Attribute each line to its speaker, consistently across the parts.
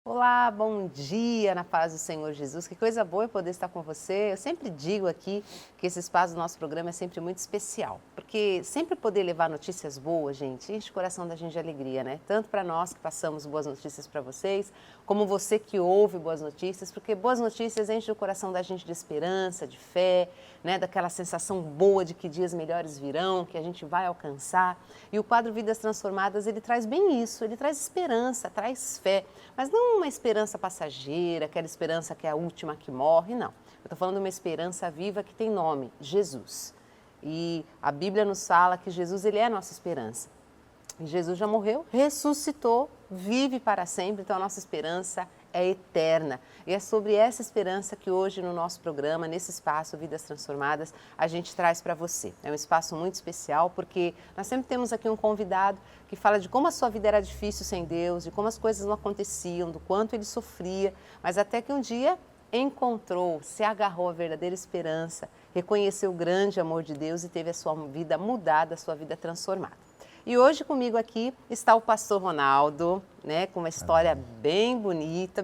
Speaker 1: Olá, bom dia na paz do Senhor Jesus. Que coisa boa é poder estar com você. Eu sempre digo aqui que esse espaço do nosso programa é sempre muito especial, porque sempre poder levar notícias boas, gente, enche o coração da gente de alegria, né? Tanto para nós que passamos boas notícias para vocês, como você que ouve boas notícias, porque boas notícias enchem o coração da gente de esperança, de fé, né? Daquela sensação boa de que dias melhores virão, que a gente vai alcançar. E o quadro Vidas Transformadas, ele traz bem isso, ele traz esperança, traz fé, mas não uma esperança passageira, aquela esperança que é a última que morre, não. Eu estou falando de uma esperança viva que tem nome, Jesus. E a Bíblia nos fala que Jesus, ele é a nossa esperança. E Jesus já morreu, ressuscitou, vive para sempre, então a nossa esperança é eterna. E é sobre essa esperança que hoje no nosso programa, nesse espaço Vidas Transformadas, a gente traz para você. É um espaço muito especial porque nós sempre temos aqui um convidado que fala de como a sua vida era difícil sem Deus, de como as coisas não aconteciam, do quanto ele sofria, mas até que um dia encontrou, se agarrou à verdadeira esperança, reconheceu o grande amor de Deus e teve a sua vida mudada, a sua vida transformada. E hoje comigo aqui está o pastor Ronaldo, né, com uma história bem bonita,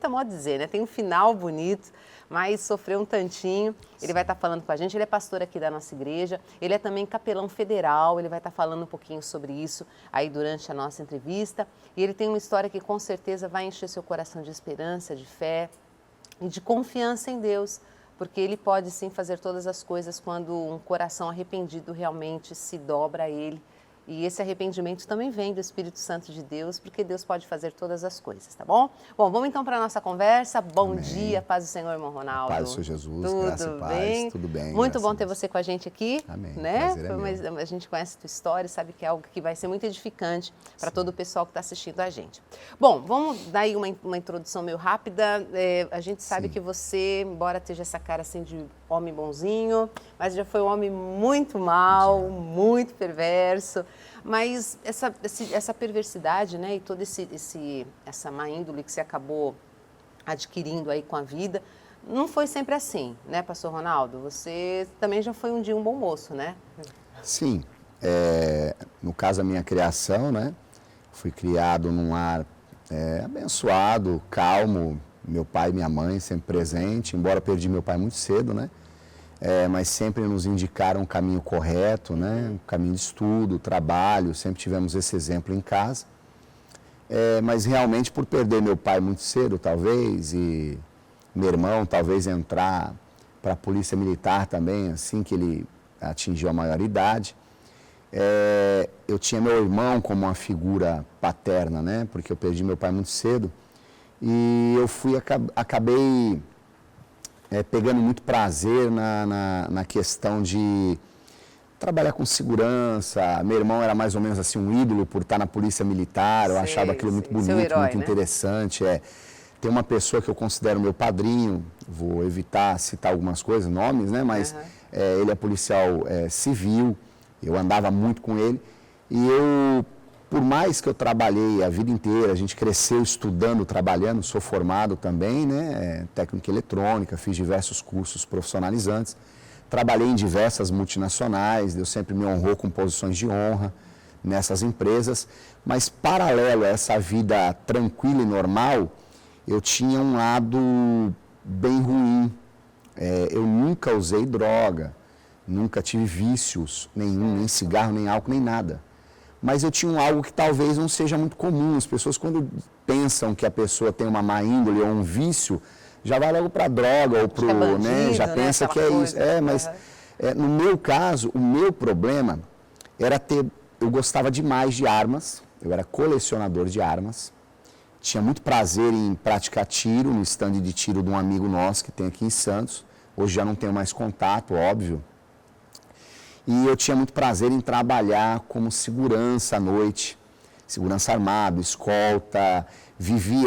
Speaker 1: modo de dizer, né, tem um final bonito, mas sofreu um tantinho. Ele vai estar falando com a gente, ele é pastor aqui da nossa igreja, ele é também capelão federal, ele vai estar falando um pouquinho sobre isso aí durante a nossa entrevista. E ele tem uma história que com certeza vai encher seu coração de esperança, de fé e de confiança em Deus, porque ele pode sim fazer todas as coisas quando um coração arrependido realmente se dobra a ele. E esse arrependimento também vem do Espírito Santo de Deus, porque Deus pode fazer todas as coisas, tá bom? Bom, vamos então para a nossa conversa. Bom
Speaker 2: Amém.
Speaker 1: Dia, paz do Senhor, irmão Ronaldo.
Speaker 2: Paz do Senhor Jesus,
Speaker 1: tudo
Speaker 2: graça e paz,
Speaker 1: bem?
Speaker 2: tudo bem.
Speaker 1: Muito bom ter você com a gente aqui.
Speaker 2: Amém,
Speaker 1: Né?
Speaker 2: prazer é meu.
Speaker 1: A gente conhece a tua história, sabe que é algo que vai ser muito edificante para todo o pessoal que está assistindo a gente. Bom, vamos dar aí uma introdução meio rápida. A gente sabe que você, embora esteja essa cara assim de homem bonzinho, mas já foi um homem muito mau, muito perverso. Mas essa perversidade, né, e toda essa má índole que você acabou adquirindo aí com a vida, não foi sempre assim, né, pastor Ronaldo? Você também já foi um dia um bom moço, né?
Speaker 2: Sim, no caso da minha criação, né, fui criado num lar abençoado, calmo, meu pai e minha mãe sempre presente, embora perdi meu pai muito cedo, né? Mas sempre nos indicaram o caminho correto, né? O caminho de estudo, trabalho, sempre tivemos esse exemplo em casa. Mas realmente por perder meu pai muito cedo, talvez, e meu irmão talvez entrar para a polícia militar também, assim que ele atingiu a maioridade. Eu tinha meu irmão como uma figura paterna, né? Porque eu perdi meu pai muito cedo. E eu acabei pegando muito prazer na questão de trabalhar com segurança. Meu irmão era mais ou menos assim um ídolo por estar na polícia militar, eu achava aquilo muito bonito,
Speaker 1: herói,
Speaker 2: muito
Speaker 1: né?
Speaker 2: interessante. Tem uma pessoa que eu considero meu padrinho, vou evitar citar algumas coisas, nomes, né? Mas ele é policial civil, eu andava muito com ele e por mais que eu trabalhei a vida inteira, a gente cresceu estudando, trabalhando, sou formado também, né, técnica eletrônica, fiz diversos cursos profissionalizantes, trabalhei em diversas multinacionais, Deus sempre me honrou com posições de honra nessas empresas, mas paralelo a essa vida tranquila e normal, eu tinha um lado bem ruim. Eu nunca usei droga, nunca tive vícios nenhum, nem cigarro, nem álcool, nem nada. Mas eu tinha algo que talvez não seja muito comum. As pessoas, quando pensam que a pessoa tem uma má índole ou um vício, já vai logo para a droga ou para o... né? Já pensa que é isso. Mas no meu caso, o meu problema era eu gostava demais de armas, eu era colecionador de armas, tinha muito prazer em praticar tiro no estande de tiro de um amigo nosso que tem aqui em Santos. Hoje já não tenho mais contato, óbvio. E eu tinha muito prazer em trabalhar como segurança à noite, segurança armado, escolta,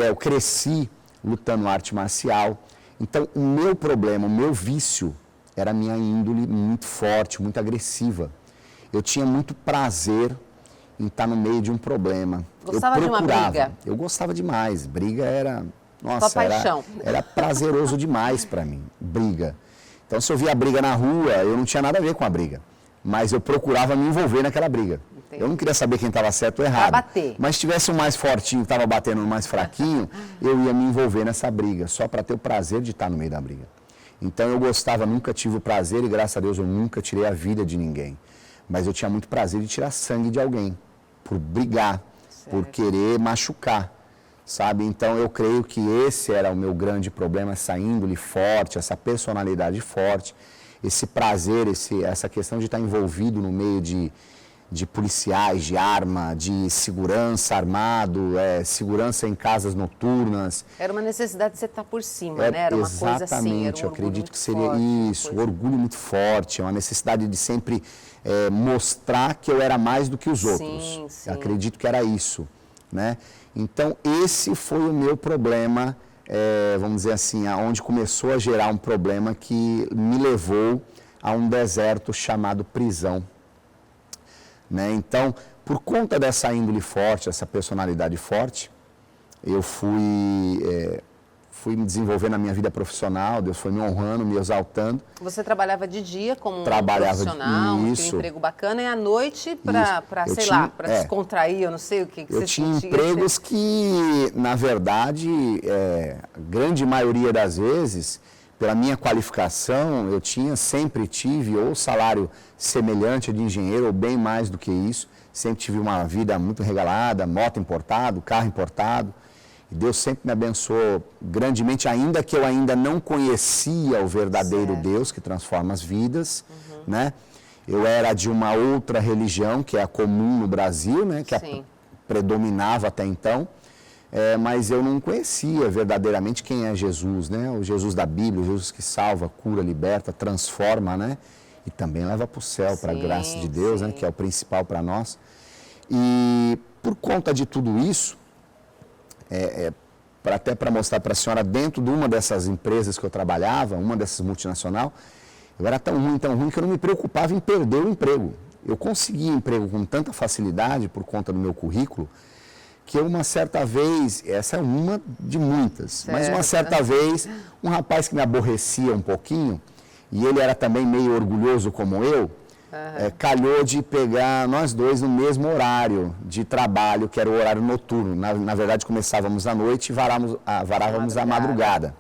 Speaker 2: eu cresci lutando arte marcial. Então, o meu problema, o meu vício, era a minha índole muito forte, muito agressiva. Eu tinha muito prazer em estar no meio de um problema.
Speaker 1: Gostava de uma briga?
Speaker 2: Eu gostava demais, briga era...
Speaker 1: Nossa, sua paixão.
Speaker 2: Era prazeroso demais para mim, briga. Então, se eu via a briga na rua, eu não tinha nada a ver com a briga. Mas eu procurava me envolver naquela briga. Eu não queria saber quem estava certo ou errado.
Speaker 1: Pra bater.
Speaker 2: Mas se tivesse um mais fortinho que estava batendo no mais fraquinho, eu ia me envolver nessa briga, só para ter o prazer de estar no meio da briga. Então eu gostava, nunca tive o prazer e graças a Deus eu nunca tirei a vida de ninguém. Mas eu tinha muito prazer de tirar sangue de alguém, por brigar, por querer machucar, sabe? Então eu creio que esse era o meu grande problema, essa índole forte, essa personalidade forte, esse prazer, essa questão de estar envolvido no meio de policiais, de arma, de segurança armado, segurança em casas noturnas.
Speaker 1: Era uma necessidade de você estar por cima, né? Era uma coisa assim, era um
Speaker 2: exatamente, eu acredito que seria
Speaker 1: forte,
Speaker 2: isso, um orgulho muito forte, uma necessidade de sempre mostrar que eu era mais do que os outros.
Speaker 1: Sim.
Speaker 2: Eu acredito que era isso, né? Então, esse foi o meu problema, vamos dizer assim, onde começou a gerar um problema que me levou a um deserto chamado prisão. Né? Então, por conta dessa índole forte, essa personalidade forte, eu fui me desenvolvendo na minha vida profissional, Deus foi me honrando, me exaltando.
Speaker 1: Você trabalhava de dia como um profissional, tinha um emprego bacana, e à noite para descontrair, eu não sei o que você
Speaker 2: tinha
Speaker 1: sentia.
Speaker 2: Empregos que, na verdade, a grande maioria das vezes, pela minha qualificação, eu sempre tive ou salário semelhante de engenheiro, ou bem mais do que isso. Sempre tive uma vida muito regalada, moto importado, carro importado. E Deus sempre me abençoou grandemente, ainda que eu ainda não conhecia o verdadeiro Deus que transforma as vidas, né? Eu era de uma outra religião, que é a comum no Brasil, né? Que predominava até então. Mas eu não conhecia verdadeiramente quem é Jesus, né? O Jesus da Bíblia, o Jesus que salva, cura, liberta, transforma, né? E também leva para o céu, para a graça de Deus, né? Que é o principal para nós. E por conta de tudo isso, até para mostrar para a senhora, dentro de uma dessas empresas que eu trabalhava, uma dessas multinacional, eu era tão ruim que eu não me preocupava em perder o emprego. Eu conseguia emprego com tanta facilidade por conta do meu currículo, que uma certa vez, essa é uma de muitas, mas uma certa vez, um rapaz que me aborrecia um pouquinho, e ele era também meio orgulhoso como eu, calhou de pegar nós dois no mesmo horário de trabalho, que era o horário noturno. Na verdade, começávamos à noite e varávamos à madrugada.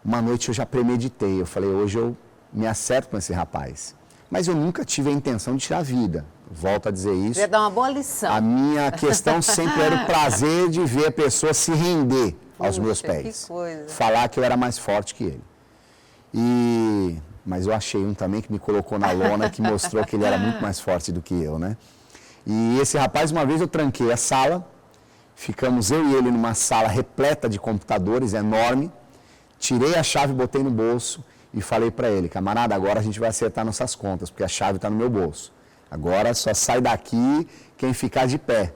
Speaker 2: Uma noite eu já premeditei, eu falei, hoje eu me acerto com esse rapaz. Mas eu nunca tive a intenção de tirar a vida. Volto a dizer isso.
Speaker 1: Ia dar uma boa lição.
Speaker 2: A minha questão sempre era o prazer de ver a pessoa se render aos meus pés.
Speaker 1: Que coisa.
Speaker 2: Falar que eu era mais forte que ele. Mas eu achei um também que me colocou na lona, que mostrou que ele era muito mais forte do que eu, né? E esse rapaz, uma vez eu tranquei a sala, ficamos eu e ele numa sala repleta de computadores, enorme, tirei a chave, botei no bolso e falei para ele, camarada, agora a gente vai acertar nossas contas, porque a chave está no meu bolso. Agora só sai daqui quem ficar de pé.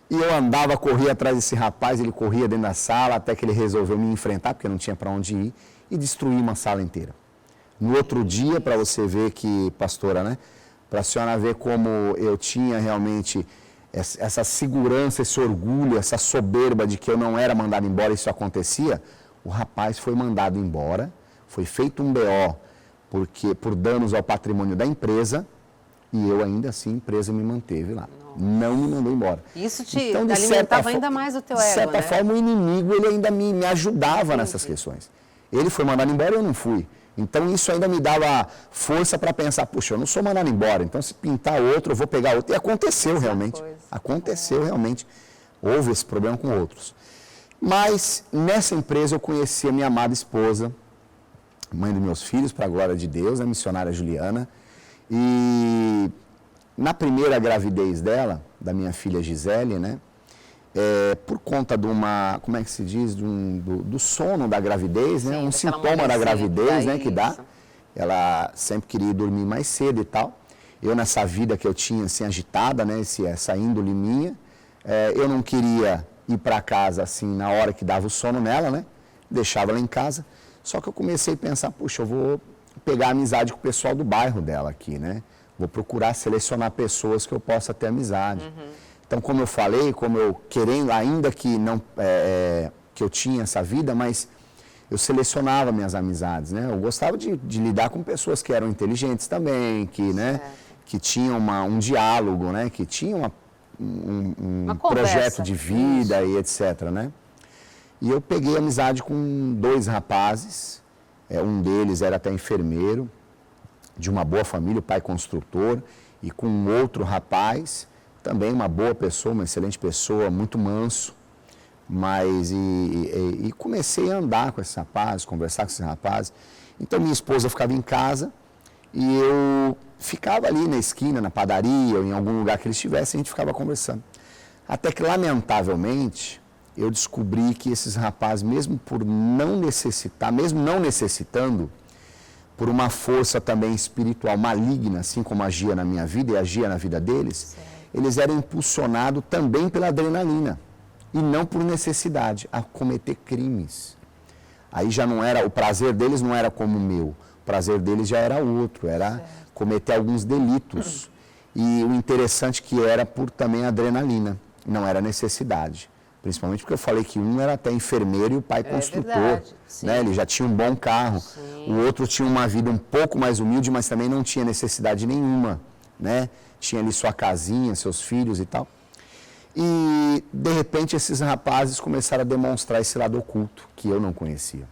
Speaker 2: E eu andava, corria atrás desse rapaz, ele corria dentro da sala, até que ele resolveu me enfrentar, porque não tinha para onde ir, e destruir uma sala inteira. No outro dia, para você ver que, pastora, né? Para a senhora ver como eu tinha realmente essa segurança, esse orgulho, essa soberba de que eu não era mandado embora, isso acontecia, o rapaz foi mandado embora, foi feito um BO por danos ao patrimônio da empresa, e eu ainda assim, a empresa me manteve lá. Não me mandou embora.
Speaker 1: Isso te alimentava ainda mais o teu ego,
Speaker 2: de certa forma, o inimigo ele ainda me ajudava nessas questões. Ele foi mandado embora e eu não fui. Então, isso ainda me dava força para pensar, puxa, eu não sou mandado embora, então se pintar outro, eu vou pegar outro. E aconteceu realmente. Aconteceu realmente. Houve esse problema com outros. Mas, nessa empresa, eu conheci a minha amada esposa, mãe dos meus filhos, para a glória de Deus, a missionária Juliana. E na primeira gravidez dela, da minha filha Gisele, né? Por conta de uma, como é que se diz, do sono da gravidez, né? Um sintoma da gravidez, né, que dá. Ela sempre queria dormir mais cedo e tal. Eu, nessa vida que eu tinha, assim, agitada, né, essa índole minha, eu não queria ir para casa, assim, na hora que dava o sono nela, né? Deixava ela em casa. Só que eu comecei a pensar, puxa, eu vou pegar amizade com o pessoal do bairro dela aqui, né? Vou procurar selecionar pessoas que eu possa ter amizade. Então, como eu falei, como eu querendo, ainda que não que eu tinha essa vida, mas eu selecionava minhas amizades, né? Eu gostava de lidar com pessoas que eram inteligentes também, que, né, que tinha um diálogo, né? Que tinha um projeto de vida e etc, né? E eu peguei amizade com 2 rapazes, um deles era até enfermeiro, de uma boa família, o pai construtor, e com outro rapaz, também uma boa pessoa, uma excelente pessoa, muito manso, mas e comecei a andar com esses rapazes, conversar com esses rapazes. Então minha esposa ficava em casa e eu ficava ali na esquina, na padaria, ou em algum lugar que eles estivessem, a gente ficava conversando. Até que, lamentavelmente, eu descobri que esses rapazes, mesmo por não necessitar, mesmo não necessitando, por uma força também espiritual maligna, assim como agia na minha vida e agia na vida deles, eles eram impulsionados também pela adrenalina e não por necessidade, a cometer crimes. Aí já não era, o prazer deles não era como o meu, o prazer deles já era outro, era cometer alguns delitos. E o interessante que era por também adrenalina, não era necessidade. Principalmente porque eu falei que um era até enfermeiro e o pai construtor, né? Ele já tinha um bom carro. Sim. O outro tinha uma vida um pouco mais humilde, mas também não tinha necessidade nenhuma, né? Tinha ali sua casinha, seus filhos e tal. E, de repente, esses rapazes começaram a demonstrar esse lado oculto, que eu não conhecia.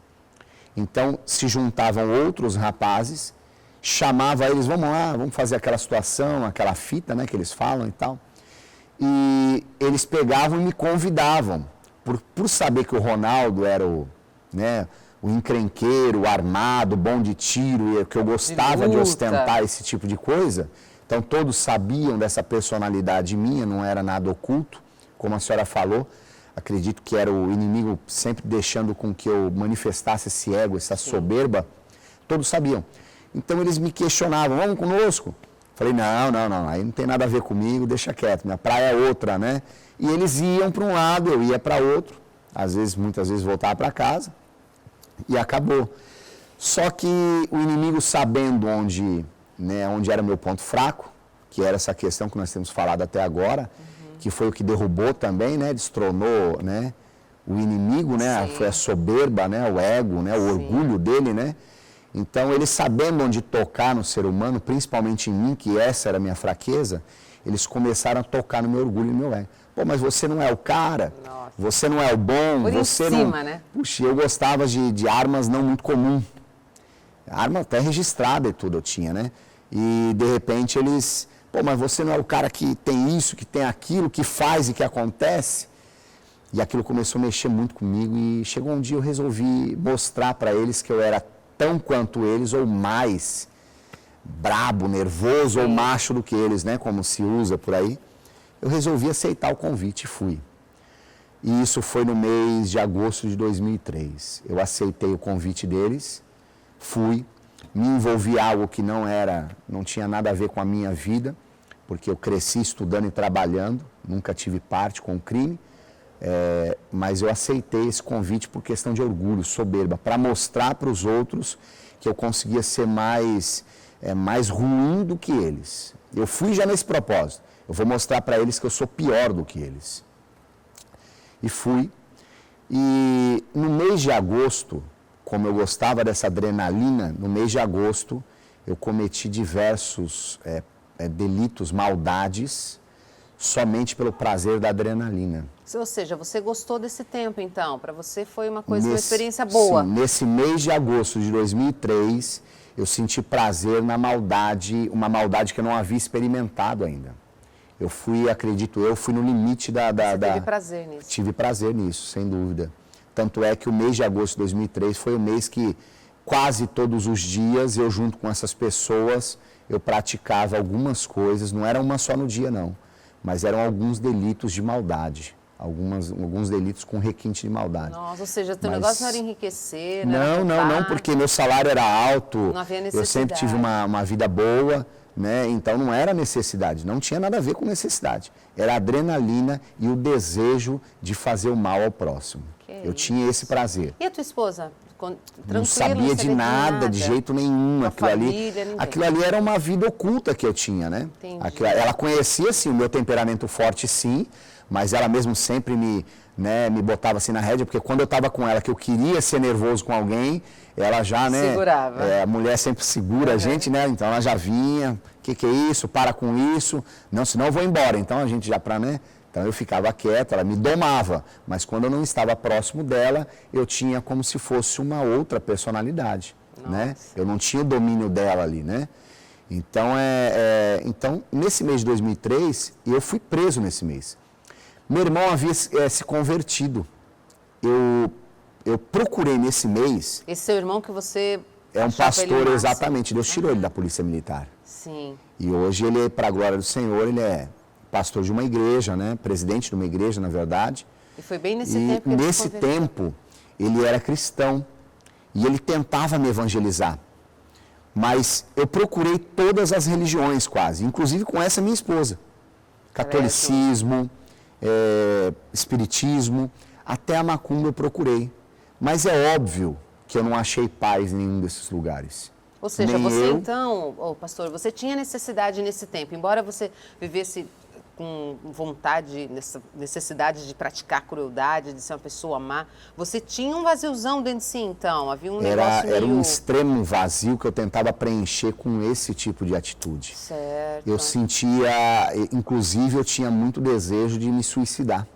Speaker 2: Então, se juntavam outros rapazes, chamava eles, vamos lá, vamos fazer aquela situação, aquela fita, né, que eles falam e tal. E eles pegavam e me convidavam, por saber que o Ronaldo era o encrenqueiro, o armado, bom de tiro, e que eu gostava de ostentar esse tipo de coisa. Então todos sabiam dessa personalidade minha, não era nada oculto, como a senhora falou. Acredito que era o inimigo sempre deixando com que eu manifestasse esse ego, essa soberba. Todos sabiam. Então eles me questionavam, vamos conosco? Falei, não, aí não tem nada a ver comigo, deixa quieto, minha praia é outra, né? E eles iam para um lado, eu ia para outro, muitas vezes voltava para casa, e acabou. Só que o inimigo, sabendo onde era o meu ponto fraco, que era essa questão que nós temos falado até agora, que foi o que derrubou também, né? Destronou, né? O inimigo, né? Foi a soberba, né? O ego, né? O orgulho dele, né? Então, eles sabendo onde tocar no ser humano, principalmente em mim, que essa era a minha fraqueza, eles começaram a tocar no meu orgulho e no meu ego. Pô, mas você não é o cara, você não é o bom,
Speaker 1: por
Speaker 2: você
Speaker 1: em cima,
Speaker 2: não...
Speaker 1: né?
Speaker 2: Puxa, eu gostava de armas não muito comum. Arma até registrada e tudo eu tinha, né? E, de repente, eles... Pô, mas você não é o cara que tem isso, que tem aquilo, que faz e que acontece? E aquilo começou a mexer muito comigo e chegou um dia eu resolvi mostrar para eles que eu era tão quanto eles ou mais brabo, nervoso ou macho do que eles, né? Como se usa por aí. Eu resolvi aceitar o convite e fui. E isso foi no mês de agosto de 2003. Eu aceitei o convite deles, fui, me envolvi em algo que não tinha nada a ver com a minha vida, porque eu cresci estudando e trabalhando, nunca tive parte com o crime, mas eu aceitei esse convite por questão de orgulho, soberba, para mostrar para os outros que eu conseguia ser mais ruim do que eles. Eu fui já nesse propósito. Eu vou mostrar para eles que eu sou pior do que eles. E fui. E no mês de agosto, como eu gostava dessa adrenalina, no mês de agosto eu cometi diversos delitos, maldades, somente pelo prazer da adrenalina.
Speaker 1: Ou seja, você gostou desse tempo, então? Para você foi uma uma experiência boa?
Speaker 2: Sim, nesse mês de agosto de 2003, eu senti prazer na maldade, uma maldade que eu não havia experimentado ainda. Eu fui no limite da... Você
Speaker 1: teve prazer nisso?
Speaker 2: Tive prazer nisso, sem dúvida. Tanto é que o mês de agosto de 2003 foi o mês que quase todos os dias, eu junto com essas pessoas, eu praticava algumas coisas, não era uma só no dia não, mas eram alguns delitos de maldade. Alguns delitos com requinte de maldade.
Speaker 1: Nossa, ou seja, teu negócio não era enriquecer,
Speaker 2: não, porque meu salário era alto,
Speaker 1: não havia necessidade.
Speaker 2: Eu sempre tive uma vida boa, né? Então não era necessidade, não tinha nada a ver com necessidade. Era a adrenalina e o desejo de fazer o mal ao próximo. Eu tinha esse prazer.
Speaker 1: E a tua esposa?
Speaker 2: Não sabia de nada, de jeito nenhum. Aquilo ali era uma vida oculta que eu tinha, né? Ela conhecia, sim, o meu temperamento forte, sim, mas ela mesmo sempre me botava assim na rédea, porque quando eu estava com ela, que eu queria ser nervoso com alguém, ela já, né?
Speaker 1: Segurava.
Speaker 2: A mulher sempre segura a gente, né? Então ela já vinha, que é isso? Para com isso. Não, senão eu vou embora. Então a gente já para, né? Então eu ficava quieto, ela me domava. Mas quando eu não estava próximo dela, eu tinha como se fosse uma outra personalidade, né? Eu não tinha o domínio dela ali, né? Então, então, nesse mês de 2003, eu fui preso nesse mês. Meu irmão havia se convertido. Eu procurei nesse mês...
Speaker 1: Esse seu irmão que você...
Speaker 2: É um pastor, exatamente. Deus tirou ele da Polícia Militar.
Speaker 1: Sim.
Speaker 2: E hoje ele, para a glória do Senhor, ele é pastor de uma igreja, né? Presidente de uma igreja, na verdade.
Speaker 1: E foi bem nesse tempo que ele
Speaker 2: nesse tempo, ele era cristão. E ele tentava me evangelizar. Mas eu procurei todas as religiões quase, inclusive com essa minha esposa. Catolicismo, espiritismo, até a macumba eu procurei. Mas é óbvio que eu não achei paz em nenhum desses lugares.
Speaker 1: Ou seja, você então, pastor, você tinha necessidade nesse tempo, embora você vivesse com vontade, necessidade de praticar crueldade, de ser uma pessoa má, você tinha um vaziozão dentro de si então? Havia um negócio meio...
Speaker 2: Era um extremo vazio que eu tentava preencher com esse tipo de atitude.
Speaker 1: Certo.
Speaker 2: Eu sentia, inclusive eu tinha muito desejo de me suicidar.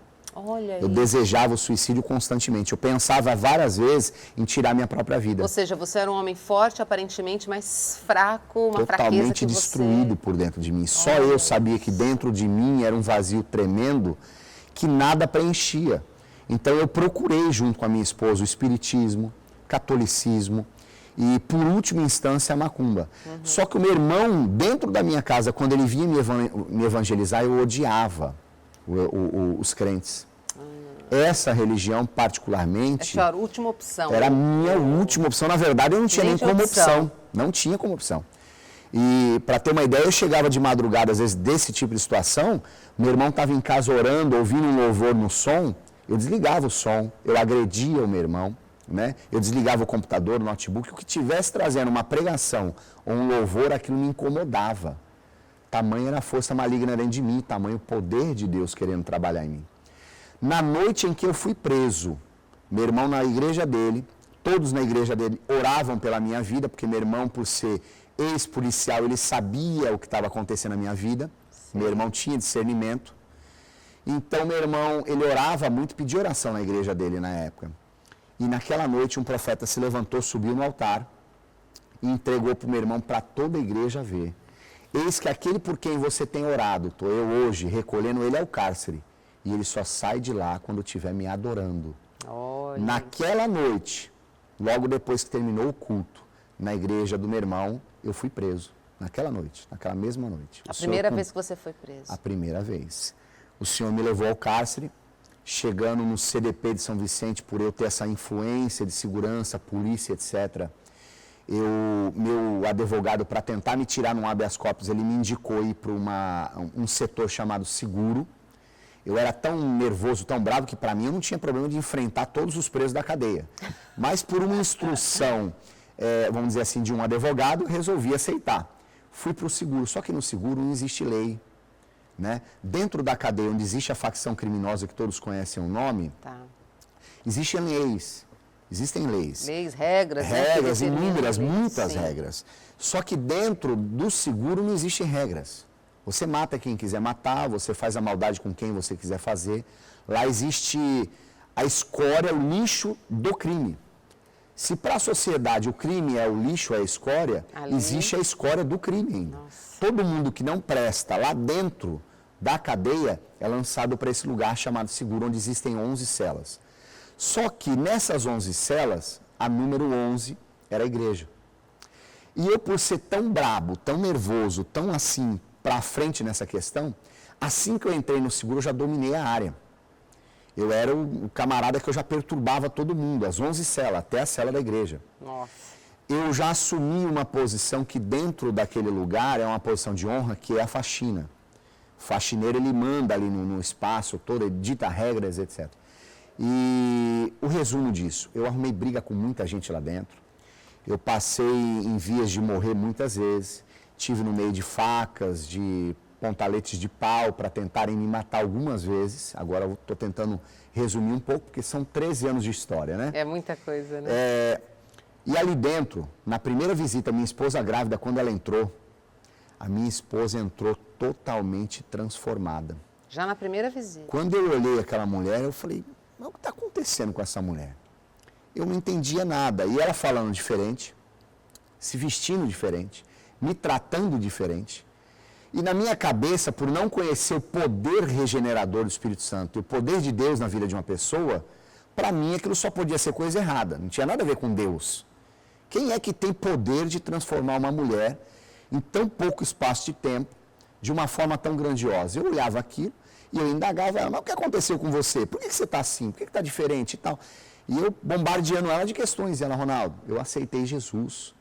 Speaker 1: Olha aí.
Speaker 2: Eu desejava o suicídio constantemente. Eu pensava várias vezes em tirar minha própria vida.
Speaker 1: Ou seja, você era um homem forte, aparentemente, mas fraco, uma fraqueza
Speaker 2: totalmente
Speaker 1: que
Speaker 2: destruído por dentro de mim. Só eu sabia que dentro de mim era um vazio tremendo que nada preenchia. Então eu procurei, junto com a minha esposa, o espiritismo, catolicismo e, por última instância, a macumba. Só que o meu irmão, dentro da minha casa, quando ele vinha me evangelizar, eu odiava os crentes. Essa religião, particularmente...
Speaker 1: É a sua última opção.
Speaker 2: Era a minha última opção. Na verdade, eu não tinha nem como opção. Não tinha como opção. E, para ter uma ideia, eu chegava de madrugada, às vezes, desse tipo de situação, meu irmão estava em casa orando, ouvindo um louvor no som, eu desligava o som, eu agredia o meu irmão, né? Eu desligava o computador, o notebook, o que estivesse trazendo uma pregação ou um louvor, aquilo me incomodava. Tamanha era a força maligna dentro de mim, tamanho o poder de Deus querendo trabalhar em mim. Na noite em que eu fui preso, meu irmão na igreja dele, todos na igreja dele oravam pela minha vida, porque meu irmão, por ser ex-policial, ele sabia o que estava acontecendo na minha vida. Sim. Meu irmão tinha discernimento. Então, meu irmão, ele orava muito, pedia oração na igreja dele na época. E naquela noite, um profeta se levantou, subiu no altar e entregou para o meu irmão para toda a igreja ver. Eis que aquele por quem você tem orado, estou eu hoje recolhendo ele ao cárcere. E ele só sai de lá quando estiver me adorando.
Speaker 1: Olha.
Speaker 2: Naquela noite, logo depois que terminou o culto, na igreja do meu irmão, eu fui preso. Naquela noite, naquela mesma noite.
Speaker 1: A primeira vez que você foi preso?
Speaker 2: A primeira vez. O Senhor me levou ao cárcere, chegando no CDP de São Vicente, por eu ter essa influência de segurança, polícia, etc. Meu advogado, para tentar me tirar num habeas corpus, ele me indicou ir para um setor chamado seguro. Eu era tão nervoso, tão bravo, que para mim eu não tinha problema de enfrentar todos os presos da cadeia. Mas por uma instrução, vamos dizer assim, de um advogado, eu resolvi aceitar. Fui para o seguro, só que no seguro não existe lei. Né? Dentro da cadeia, onde existe a facção criminosa, que todos conhecem o nome, existem leis. Existem leis.
Speaker 1: Leis, regras.
Speaker 2: Regras, inúmeras, muitas regras. Só que dentro do seguro não existem regras. Você mata quem quiser matar, você faz a maldade com quem você quiser fazer. Lá existe a escória, o lixo do crime. Se para a sociedade o crime é o lixo, é a escória, existe a escória do crime ainda. Todo mundo que não presta lá dentro da cadeia é lançado para esse lugar chamado seguro, onde existem 11 celas. Só que nessas 11 celas, a número 11 era a igreja. E eu, por ser tão brabo, tão nervoso, tão assim, para frente nessa questão, assim que eu entrei no seguro, eu já dominei a área. Eu era o camarada que eu já perturbava todo mundo, as 11 celas, até a cela da igreja.
Speaker 1: Nossa.
Speaker 2: Eu já assumi uma posição que dentro daquele lugar é uma posição de honra, que é a faxina. O faxineiro, ele manda ali no espaço todo, ele dita regras, etc. E o resumo disso, eu arrumei briga com muita gente lá dentro. Eu passei em vias de morrer muitas vezes. Tive no meio de facas, de pontaletes de pau para tentarem me matar algumas vezes. Agora eu estou tentando resumir um pouco, porque são 13 anos de história, né?
Speaker 1: É muita coisa, né?
Speaker 2: E ali dentro, na primeira visita, minha esposa grávida, quando ela entrou, a minha esposa entrou totalmente transformada.
Speaker 1: Já na primeira visita.
Speaker 2: Quando eu olhei aquela mulher, eu falei, mas o que está acontecendo com essa mulher? Eu não entendia nada. E ela falando diferente, se vestindo diferente, me tratando diferente. E na minha cabeça, por não conhecer o poder regenerador do Espírito Santo e o poder de Deus na vida de uma pessoa, para mim aquilo só podia ser coisa errada, não tinha nada a ver com Deus. Quem é que tem poder de transformar uma mulher em tão pouco espaço de tempo, de uma forma tão grandiosa? Eu olhava aquilo e eu indagava ela, mas o que aconteceu com você? Por que você está assim? Por que está diferente e tal? E eu bombardeando ela de questões. E ela, Ronaldo, eu aceitei Jesus.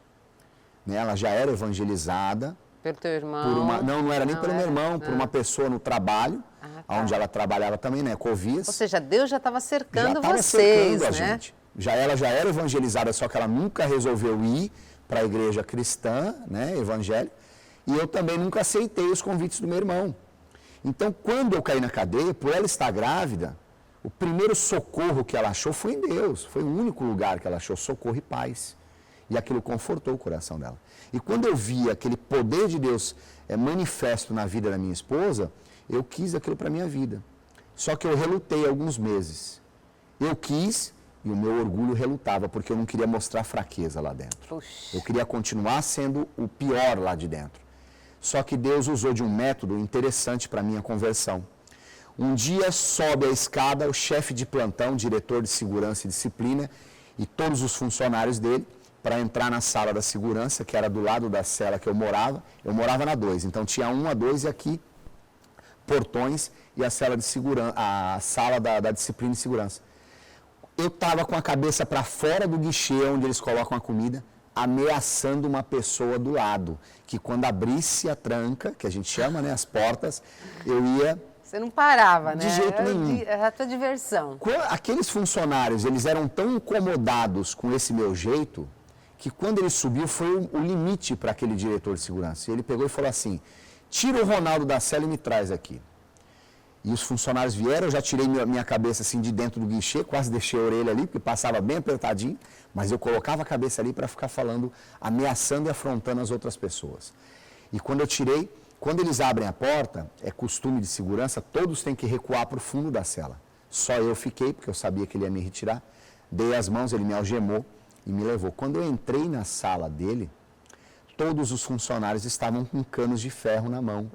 Speaker 2: Né? Ela já era evangelizada.
Speaker 1: Pelo teu irmão?
Speaker 2: Não era nem pelo meu irmão, por uma pessoa no trabalho, onde ela trabalhava também, né, Ecovias.
Speaker 1: Ou seja, Deus já estava cercando
Speaker 2: vocês,
Speaker 1: cercando
Speaker 2: a
Speaker 1: né?
Speaker 2: gente. Ela já era evangelizada, só que ela nunca resolveu ir para a igreja cristã, né, evangélica, e eu também nunca aceitei os convites do meu irmão. Então, quando eu caí na cadeia, por ela estar grávida, o primeiro socorro que ela achou foi em Deus, foi o único lugar que ela achou socorro e paz. E aquilo confortou o coração dela. E quando eu vi aquele poder de Deus manifesto na vida da minha esposa, eu quis aquilo para a minha vida. Só que eu relutei alguns meses. Eu quis e o meu orgulho relutava, porque eu não queria mostrar fraqueza lá dentro.
Speaker 1: Puxa.
Speaker 2: Eu queria continuar sendo o pior lá de dentro. Só que Deus usou de um método interessante para a minha conversão. Um dia sobe a escada o chefe de plantão, diretor de segurança e disciplina, e todos os funcionários dele, para entrar na sala da segurança, que era do lado da cela que eu morava na 2, então tinha 1, a 2 e aqui portões e a sala de segurança, a sala da disciplina e segurança. Eu estava com a cabeça para fora do guichê onde eles colocam a comida, ameaçando uma pessoa do lado, que quando abrisse a tranca, que a gente chama, né, as portas, eu ia...
Speaker 1: Você não parava, né?
Speaker 2: De jeito nenhum.
Speaker 1: Era a tua diversão.
Speaker 2: Aqueles funcionários, eles eram tão incomodados com esse meu jeito, que quando ele subiu foi o limite para aquele diretor de segurança. E ele pegou e falou assim, tira o Ronaldo da cela e me traz aqui. E os funcionários vieram, eu já tirei minha cabeça assim de dentro do guichê, quase deixei a orelha ali, porque passava bem apertadinho, mas eu colocava a cabeça ali para ficar falando, ameaçando e afrontando as outras pessoas. E quando eu tirei, quando eles abrem a porta, é costume de segurança, todos têm que recuar para o fundo da cela. Só eu fiquei, porque eu sabia que ele ia me retirar, dei as mãos, ele me algemou e me levou. Quando eu entrei na sala dele, todos os funcionários estavam com canos de ferro na mão.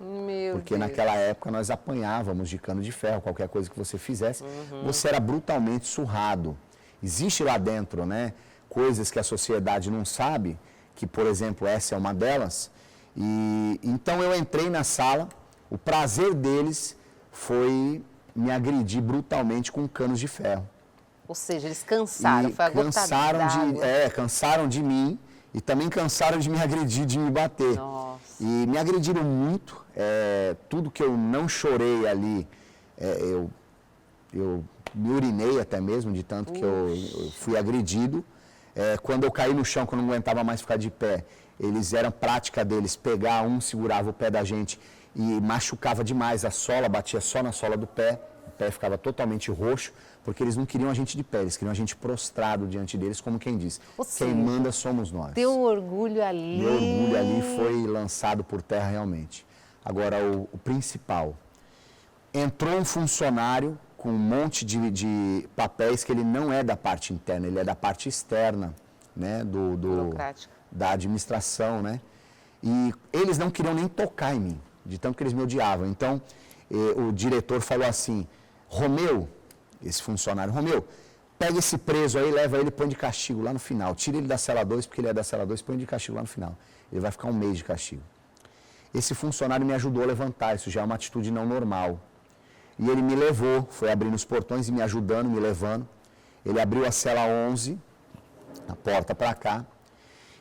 Speaker 2: Porque naquela época nós apanhávamos de cano de ferro, qualquer coisa que você fizesse, você era brutalmente surrado. Existe lá dentro, né, coisas que a sociedade não sabe, que, por exemplo, essa é uma delas. E então eu entrei na sala, o prazer deles foi me agredir brutalmente com canos de ferro.
Speaker 1: Ou seja, eles cansaram, foi a gota d'água.
Speaker 2: Cansaram de mim e também cansaram de me agredir, de me bater.
Speaker 1: Nossa.
Speaker 2: E me agrediram muito, tudo que eu não chorei ali, eu me urinei até mesmo, de tanto que eu fui agredido. Quando eu caí no chão, que eu não aguentava mais ficar de pé, eram prática deles pegar segurava o pé da gente e machucava demais a sola, batia só na sola do pé, o pé ficava totalmente roxo, porque eles não queriam a gente de pé, eles queriam a gente prostrado diante deles, como quem diz, quem manda somos nós.
Speaker 1: Teu orgulho ali...
Speaker 2: Meu orgulho ali foi lançado por terra realmente. Agora, o principal, entrou um funcionário com um monte de papéis que ele não é da parte interna, ele é da parte externa, né, da administração, né? E eles não queriam nem tocar em mim, de tanto que eles me odiavam. Então, o diretor falou assim, Romeu, esse funcionário, Romeu, pega esse preso aí, leva ele e põe de castigo lá no final. Tira ele da cela 2, porque ele é da cela 2, põe de castigo lá no final. Ele vai ficar 1 mês de castigo. Esse funcionário me ajudou a levantar, isso já é uma atitude não normal. E ele me levou, foi abrindo os portões e me ajudando, me levando. Ele abriu a cela 11, a porta para cá,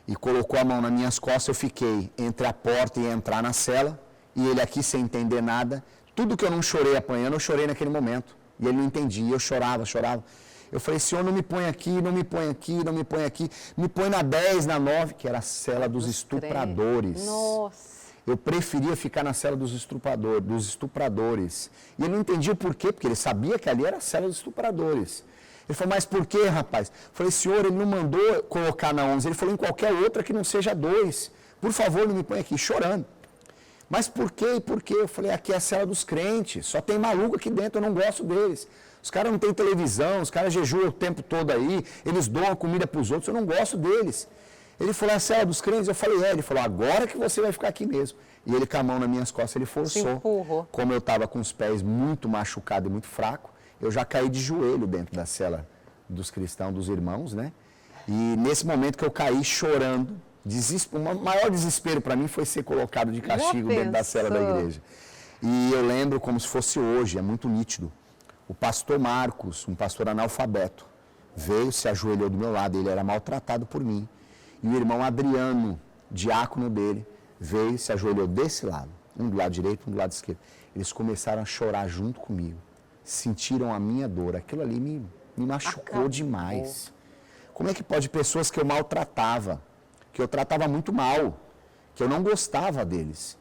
Speaker 2: e colocou a mão nas minhas costas. Eu fiquei entre a porta e entrar na cela, e ele aqui sem entender nada. Tudo que eu não chorei apanhando, eu chorei naquele momento. E ele não entendia, eu chorava. Eu falei, Senhor, não me põe aqui, não me põe aqui, não me põe aqui. Me põe na 10, na 9, que era a cela dos estupradores.
Speaker 1: Nossa.
Speaker 2: Eu preferia ficar na cela dos estupradores. E ele não entendia o porquê, porque ele sabia que ali era a cela dos estupradores. Ele falou, mas por quê, rapaz? Eu falei, senhor, ele não mandou colocar na 11, ele falou em qualquer outra que não seja 2. Por favor, não me põe aqui, chorando. Mas por quê e por quê? Eu falei, aqui é a cela dos crentes, só tem maluco aqui dentro, eu não gosto deles. Os caras não têm televisão, os caras jejuam o tempo todo aí, eles doam comida para os outros, eu não gosto deles. Ele falou, é a cela dos crentes? Eu falei, ele falou, agora que você vai ficar aqui mesmo. E ele com a mão nas minhas costas, ele forçou. Como eu estava com os pés muito machucados e muito fraco, eu já caí de joelho dentro da cela dos cristãos, dos irmãos, né? E nesse momento que eu caí chorando, o maior desespero para mim foi ser colocado de castigo dentro da cela da igreja. E eu lembro como se fosse hoje, é muito nítido. O pastor Marcos, um pastor analfabeto, veio, se ajoelhou do meu lado, ele era maltratado por mim. E o irmão Adriano, diácono dele, veio, se ajoelhou desse lado, um do lado direito, um do lado esquerdo. Eles começaram a chorar junto comigo, sentiram a minha dor, aquilo ali me machucou demais. Como é que pode pessoas que eu maltratava, que eu tratava muito mal, que eu não gostava deles,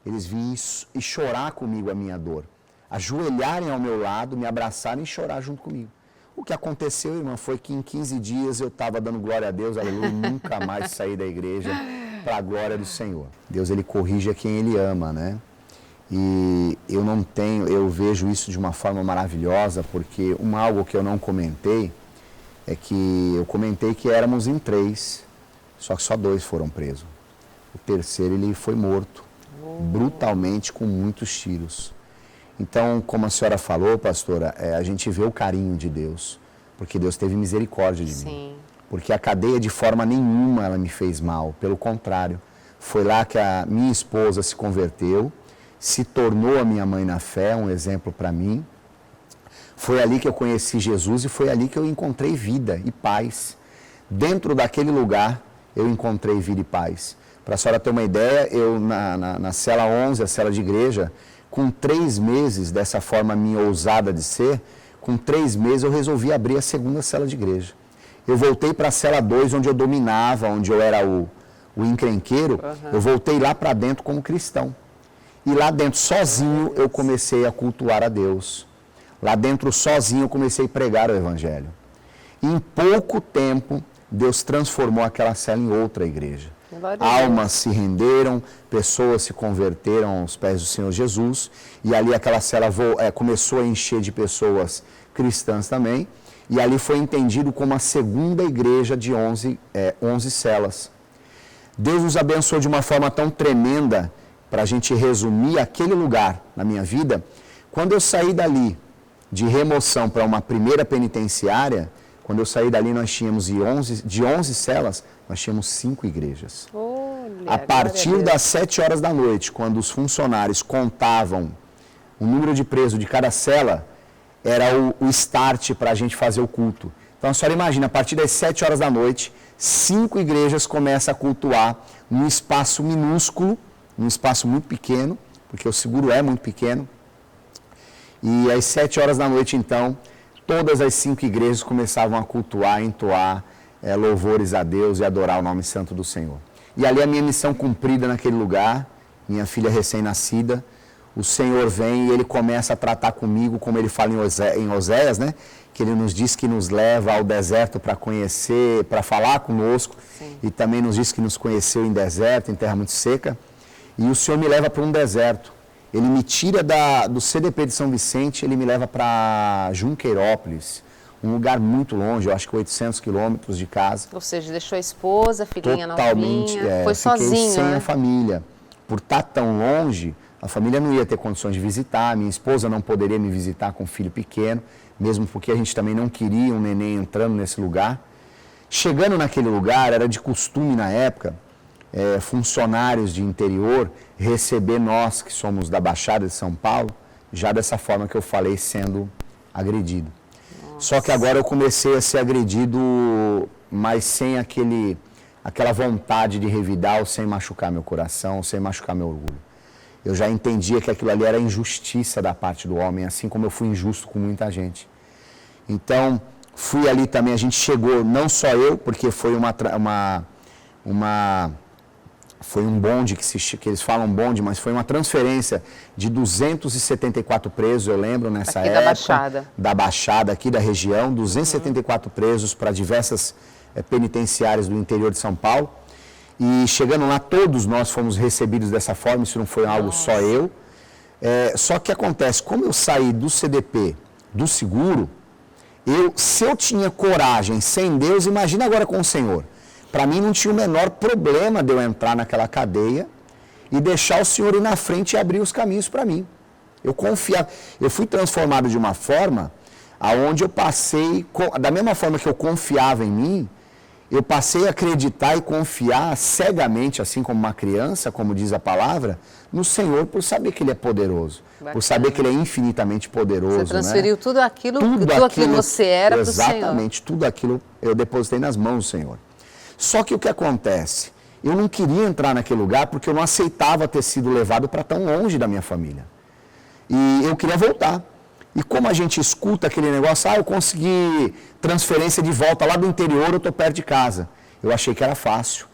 Speaker 2: eles vinham e chorar comigo a minha dor, ajoelharem ao meu lado, me abraçarem e chorar junto comigo. O que aconteceu, irmã, foi que em 15 dias eu estava dando glória a Deus, aleluia, nunca mais saí da igreja para a glória do Senhor. Deus, Ele corrige a quem Ele ama, né? E eu vejo isso de uma forma maravilhosa, porque algo que eu não comentei, é que eu comentei que éramos em 3, só que só 2 foram presos. O terceiro, ele foi morto, brutalmente, com muitos tiros. Então, como a senhora falou, pastora, a gente vê o carinho de Deus, porque Deus teve misericórdia de mim. Porque a cadeia, de forma nenhuma, ela me fez mal, pelo contrário. Foi lá que a minha esposa se converteu, se tornou a minha mãe na fé, um exemplo para mim. Foi ali que eu conheci Jesus e foi ali que eu encontrei vida e paz. Dentro daquele lugar, eu encontrei vida e paz. Para a senhora ter uma ideia, eu na cela 11, a cela de igreja, com 3 meses, dessa forma minha ousada de ser, com 3 meses eu resolvi abrir a segunda cela de igreja. Eu voltei para a cela 2, onde eu dominava, onde eu era o encrenqueiro, eu voltei lá para dentro como cristão. E lá dentro, sozinho, eu comecei a cultuar a Deus. Lá dentro, sozinho, eu comecei a pregar o Evangelho. E em pouco tempo, Deus transformou aquela cela em outra igreja. Almas se renderam, pessoas se converteram aos pés do Senhor Jesus, e ali aquela cela começou a encher de pessoas cristãs também, e ali foi entendido como a segunda igreja de 11 celas. Deus nos abençoou de uma forma tão tremenda, para a gente resumir aquele lugar na minha vida. Quando eu saí dali, de remoção para uma primeira penitenciária, quando eu saí dali nós tínhamos de 11 celas, nós tínhamos 5 igrejas. A partir das 7 horas da noite, quando os funcionários contavam o número de presos de cada cela, era o start para a gente fazer o culto. Então a senhora imagina, a partir das 7 horas da noite, 5 igrejas começam a cultuar num espaço minúsculo, num espaço muito pequeno, porque o seguro é muito pequeno. E às 7 horas da noite, então, todas as 5 igrejas começavam a cultuar, entoar louvores a Deus e adorar o nome santo do Senhor. E ali a minha missão cumprida naquele lugar, minha filha recém-nascida, o Senhor vem e Ele começa a tratar comigo, como Ele fala em Oséias, né? Que Ele nos diz que nos leva ao deserto para conhecer, para falar conosco. Sim. E também nos diz que nos conheceu em deserto, em terra muito seca. E o Senhor me leva para um deserto. Ele me tira do CDP de São Vicente, ele me leva para Junqueirópolis, um lugar muito longe, eu acho que 800 quilômetros de casa.
Speaker 1: Ou seja, deixou a esposa, a filhinha novinha, foi sozinho,
Speaker 2: sem
Speaker 1: né?
Speaker 2: a família. Por estar tão longe, a família não ia ter condições de visitar, minha esposa não poderia me visitar com um filho pequeno, mesmo porque a gente também não queria um neném entrando nesse lugar. Chegando naquele lugar, era de costume na época, funcionários de interior receber nós, que somos da Baixada de São Paulo, já dessa forma que eu falei, sendo agredido. Nossa. Só que agora eu comecei a ser agredido, mas sem aquela vontade de revidar, ou sem machucar meu coração, sem machucar meu orgulho. Eu já entendia que aquilo ali era injustiça da parte do homem, assim como eu fui injusto com muita gente. Então, fui ali também, a gente chegou, não só eu, porque foi foi um bonde, que eles falam bonde, mas foi uma transferência de 274 presos, eu lembro, nessa
Speaker 1: aqui
Speaker 2: época. Da Baixada, aqui da região, 274 presos para diversas penitenciárias do interior de São Paulo. E chegando lá, todos nós fomos recebidos dessa forma, isso não foi algo só eu. Só que acontece, como eu saí do CDP, do seguro, se eu tinha coragem sem Deus, imagina agora com o Senhor. Para mim não tinha o menor problema de eu entrar naquela cadeia e deixar o Senhor ir na frente e abrir os caminhos para mim. Eu confiava, eu fui transformado de uma forma aonde eu passei, da mesma forma que eu confiava em mim, eu passei a acreditar e confiar cegamente, assim como uma criança, como diz a palavra, no Senhor, por saber que Ele é poderoso,
Speaker 1: Bacana.
Speaker 2: por saber que Ele é infinitamente poderoso. Você
Speaker 1: transferiu, né? tudo aquilo que você era para o Senhor.
Speaker 2: Exatamente, tudo aquilo eu depositei nas mãos do Senhor. Só que o que acontece? Eu não queria entrar naquele lugar porque eu não aceitava ter sido levado para tão longe da minha família. E eu queria voltar. E como a gente escuta aquele negócio, eu consegui transferência de volta lá do interior, eu estou perto de casa. Eu achei que era fácil.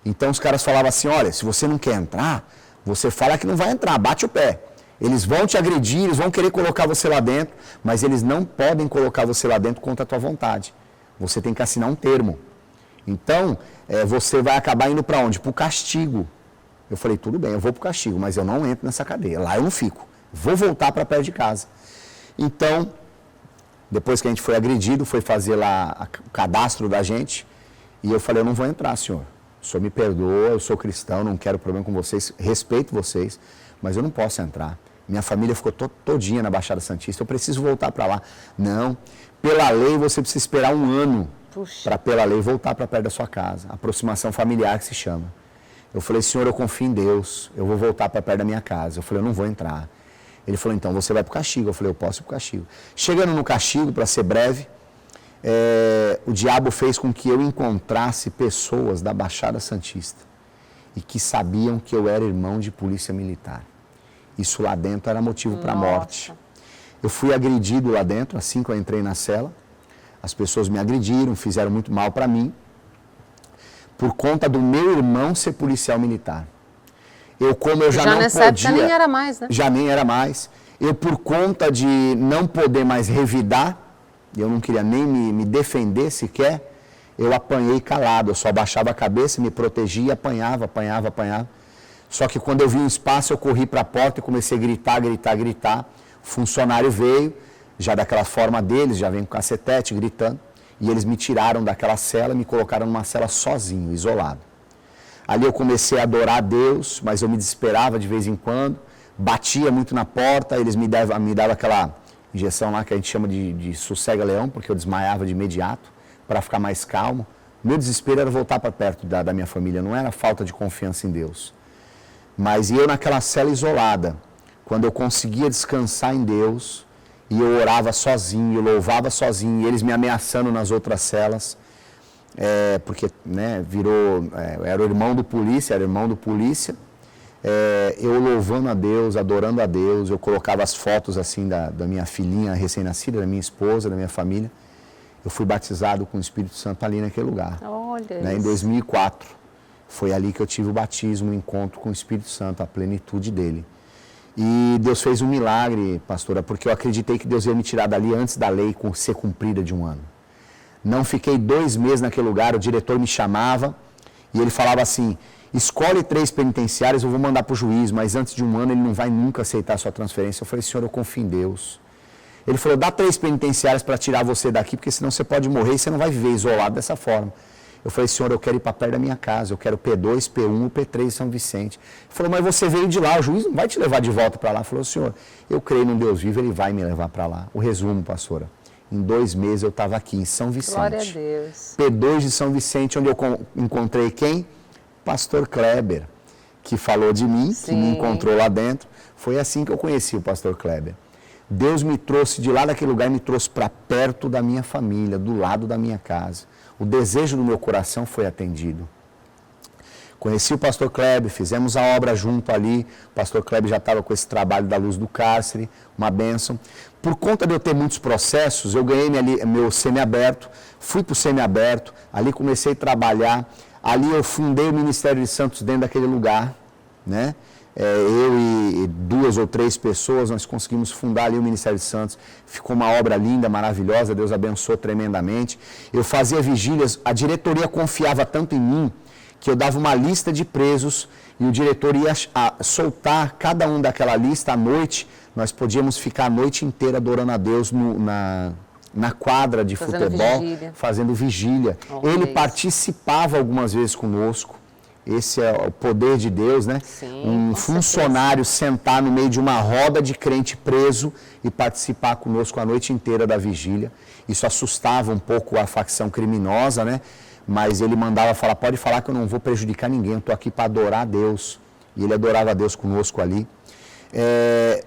Speaker 2: Então os caras falavam assim, olha, se você não quer entrar, você fala que não vai entrar, bate o pé. Eles vão te agredir, eles vão querer colocar você lá dentro, mas eles não podem colocar você lá dentro contra a tua vontade. Você tem que assinar um termo. Então, você vai acabar indo para onde? Para o castigo. Eu falei, tudo bem, eu vou para o castigo, mas eu não entro nessa cadeia. Lá eu não fico. Vou voltar para perto de casa. Então, depois que a gente foi agredido, foi fazer lá o cadastro da gente, e eu falei, eu não vou entrar, senhor. O senhor me perdoa, eu sou cristão, não quero problema com vocês, respeito vocês, mas eu não posso entrar. Minha família ficou todinha na Baixada Santista, eu preciso voltar para lá. Não, pela lei você precisa esperar um ano para, pela lei, voltar para perto da sua casa. Aproximação familiar que se chama. Eu falei, senhor, eu confio em Deus, eu vou voltar para perto da minha casa. Eu falei, eu não vou entrar. Ele falou, então você vai para o castigo. Eu falei, eu posso ir para o castigo. Chegando no castigo, para ser breve, o diabo fez com que eu encontrasse pessoas da Baixada Santista e que sabiam que eu era irmão de polícia militar. Isso lá dentro era motivo para a morte. Eu fui agredido lá dentro, assim que eu entrei na cela. As pessoas me agrediram, fizeram muito mal para mim, por conta do meu irmão ser policial militar. Como eu já não
Speaker 1: nessa
Speaker 2: podia,
Speaker 1: época nem era mais, né?
Speaker 2: Já nem era mais. Eu, por conta de não poder mais revidar, eu não queria nem me defender sequer, eu apanhei calado. Eu só abaixava a cabeça, me protegia, apanhava. Só que quando eu vi um espaço, eu corri para a porta e comecei a gritar. O funcionário veio, já daquela forma deles, já vem com cacetete, gritando, e eles me tiraram daquela cela e me colocaram numa cela sozinho, isolado. Ali eu comecei a adorar a Deus, mas eu me desesperava de vez em quando, batia muito na porta, eles me davam aquela injeção lá que a gente chama de sossega-leão, porque eu desmaiava de imediato, para ficar mais calmo. Meu desespero era voltar para perto da minha família, não era falta de confiança em Deus. Mas eu naquela cela isolada, quando eu conseguia descansar em Deus, e eu orava sozinho, eu louvava sozinho, e eles me ameaçando nas outras celas, porque era o irmão do polícia, eu louvando a Deus, adorando a Deus, eu colocava as fotos assim da minha filhinha recém-nascida, da minha esposa, da minha família. Eu fui batizado com o Espírito Santo ali naquele lugar.
Speaker 1: Olha
Speaker 2: em 2004. Foi ali que eu tive o batismo, o encontro com o Espírito Santo, a plenitude dele. E Deus fez um milagre, pastora, porque eu acreditei que Deus ia me tirar dali antes da lei ser cumprida de um ano. Não fiquei 2 meses naquele lugar, o diretor me chamava e ele falava assim, escolhe 3 penitenciários, eu vou mandar para o juiz, mas antes de um ano ele não vai nunca aceitar a sua transferência. Eu falei, senhor, eu confio em Deus. Ele falou, dá 3 penitenciários para tirar você daqui, porque senão você pode morrer e você não vai viver isolado dessa forma. Eu falei, senhor, eu quero ir para perto da minha casa, eu quero P2, P1, P3 São Vicente. Ele falou, mas você veio de lá, o juiz não vai te levar de volta para lá. Ele falou, senhor, eu creio num Deus vivo, ele vai me levar para lá. O resumo, pastora. Em 2 meses eu estava aqui em São Vicente.
Speaker 1: Glória a Deus.
Speaker 2: P2 de São Vicente, onde eu encontrei quem? Pastor Kleber, que falou de mim,
Speaker 1: Sim.
Speaker 2: que me encontrou lá dentro. Foi assim que eu conheci o pastor Kleber. Deus me trouxe de lá daquele lugar e me trouxe para perto da minha família, do lado da minha casa. O desejo do meu coração foi atendido. Conheci o pastor Kleber, fizemos a obra junto ali. O pastor Kleber já estava com esse trabalho da luz do cárcere, uma bênção. Por conta de eu ter muitos processos, eu ganhei meu semiaberto, fui para o semiaberto, ali comecei a trabalhar. Ali eu fundei o Ministério de Santos dentro daquele lugar, né? Eu e 2 ou 3 pessoas, nós conseguimos fundar ali o Ministério de Santos. Ficou uma obra linda, maravilhosa, Deus abençoou tremendamente. Eu fazia vigílias, a diretoria confiava tanto em mim, que eu dava uma lista de presos e o diretor ia soltar cada um daquela lista à noite. Nós podíamos ficar a noite inteira adorando a Deus na quadra de futebol, fazendo vigília. Ele participava algumas vezes conosco. Esse é o poder de Deus, né?
Speaker 1: Sim,
Speaker 2: um funcionário sentar no meio de uma roda de crente preso e participar conosco a noite inteira da vigília. Isso assustava um pouco a facção criminosa, né? Mas ele mandava falar, pode falar que eu não vou prejudicar ninguém, eu estou aqui para adorar a Deus. E ele adorava a Deus conosco ali.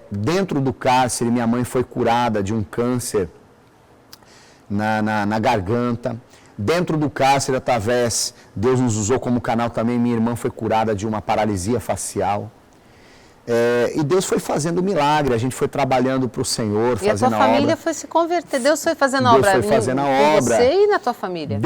Speaker 2: Dentro do cárcere, minha mãe foi curada de um câncer na garganta. Dentro do cárcere, através, Deus nos usou como canal também, minha irmã foi curada de uma paralisia facial. E Deus foi fazendo milagre, a gente foi trabalhando para o Senhor, fazendo a obra.
Speaker 1: E a tua família foi se converter, Deus foi fazendo a obra.
Speaker 2: Deus foi fazendo a obra.
Speaker 1: Você e na tua família.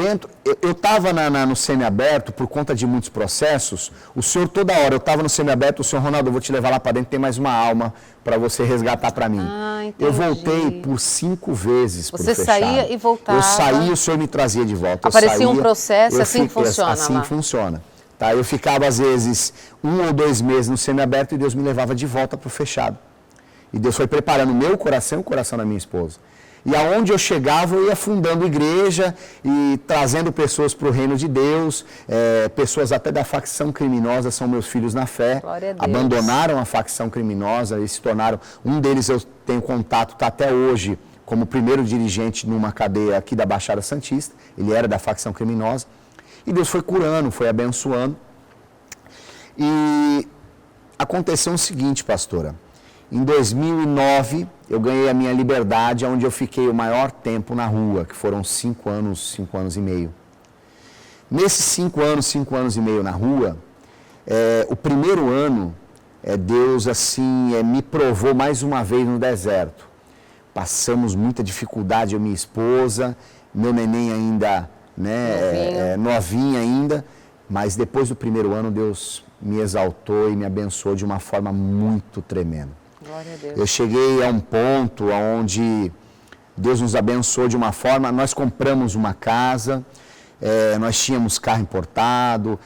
Speaker 2: Eu estava no semiaberto, por conta de muitos processos, o Senhor toda hora, eu estava no semiaberto, o Senhor, Ronaldo, eu vou te levar lá para dentro, tem mais uma alma para você resgatar para mim. Eu voltei por 5 vezes para o fechado.
Speaker 1: Você saía e voltava.
Speaker 2: Eu saía, o Senhor me trazia de volta.
Speaker 1: Aparecia um processo, assim funciona.
Speaker 2: Assim funciona. Tá, eu ficava, às vezes, 1 ou 2 meses no semiaberto e Deus me levava de volta para o fechado. E Deus foi preparando o meu coração e o coração da minha esposa. E aonde eu chegava, eu ia fundando igreja e trazendo pessoas para o reino de Deus. Pessoas até da facção criminosa são meus filhos na fé.
Speaker 1: Glória a Deus.
Speaker 2: Abandonaram a facção criminosa e se tornaram... Um deles eu tenho contato, está até hoje, como primeiro dirigente numa cadeia aqui da Baixada Santista. Ele era da facção criminosa. E Deus foi curando, foi abençoando. E aconteceu o seguinte, pastora. Em 2009, eu ganhei a minha liberdade, onde eu fiquei o maior tempo na rua, que foram 5 anos e meio. Nesses 5 anos e meio na rua, o primeiro ano, Deus assim me provou mais uma vez no deserto. Passamos muita dificuldade, eu e minha esposa, meu neném ainda... novinha ainda, mas depois do primeiro ano Deus me exaltou e me abençoou de uma forma muito tremenda.
Speaker 1: Glória a Deus.
Speaker 2: Eu cheguei a um ponto onde Deus nos abençoou de uma forma, nós compramos uma casa, nós tínhamos carro importado,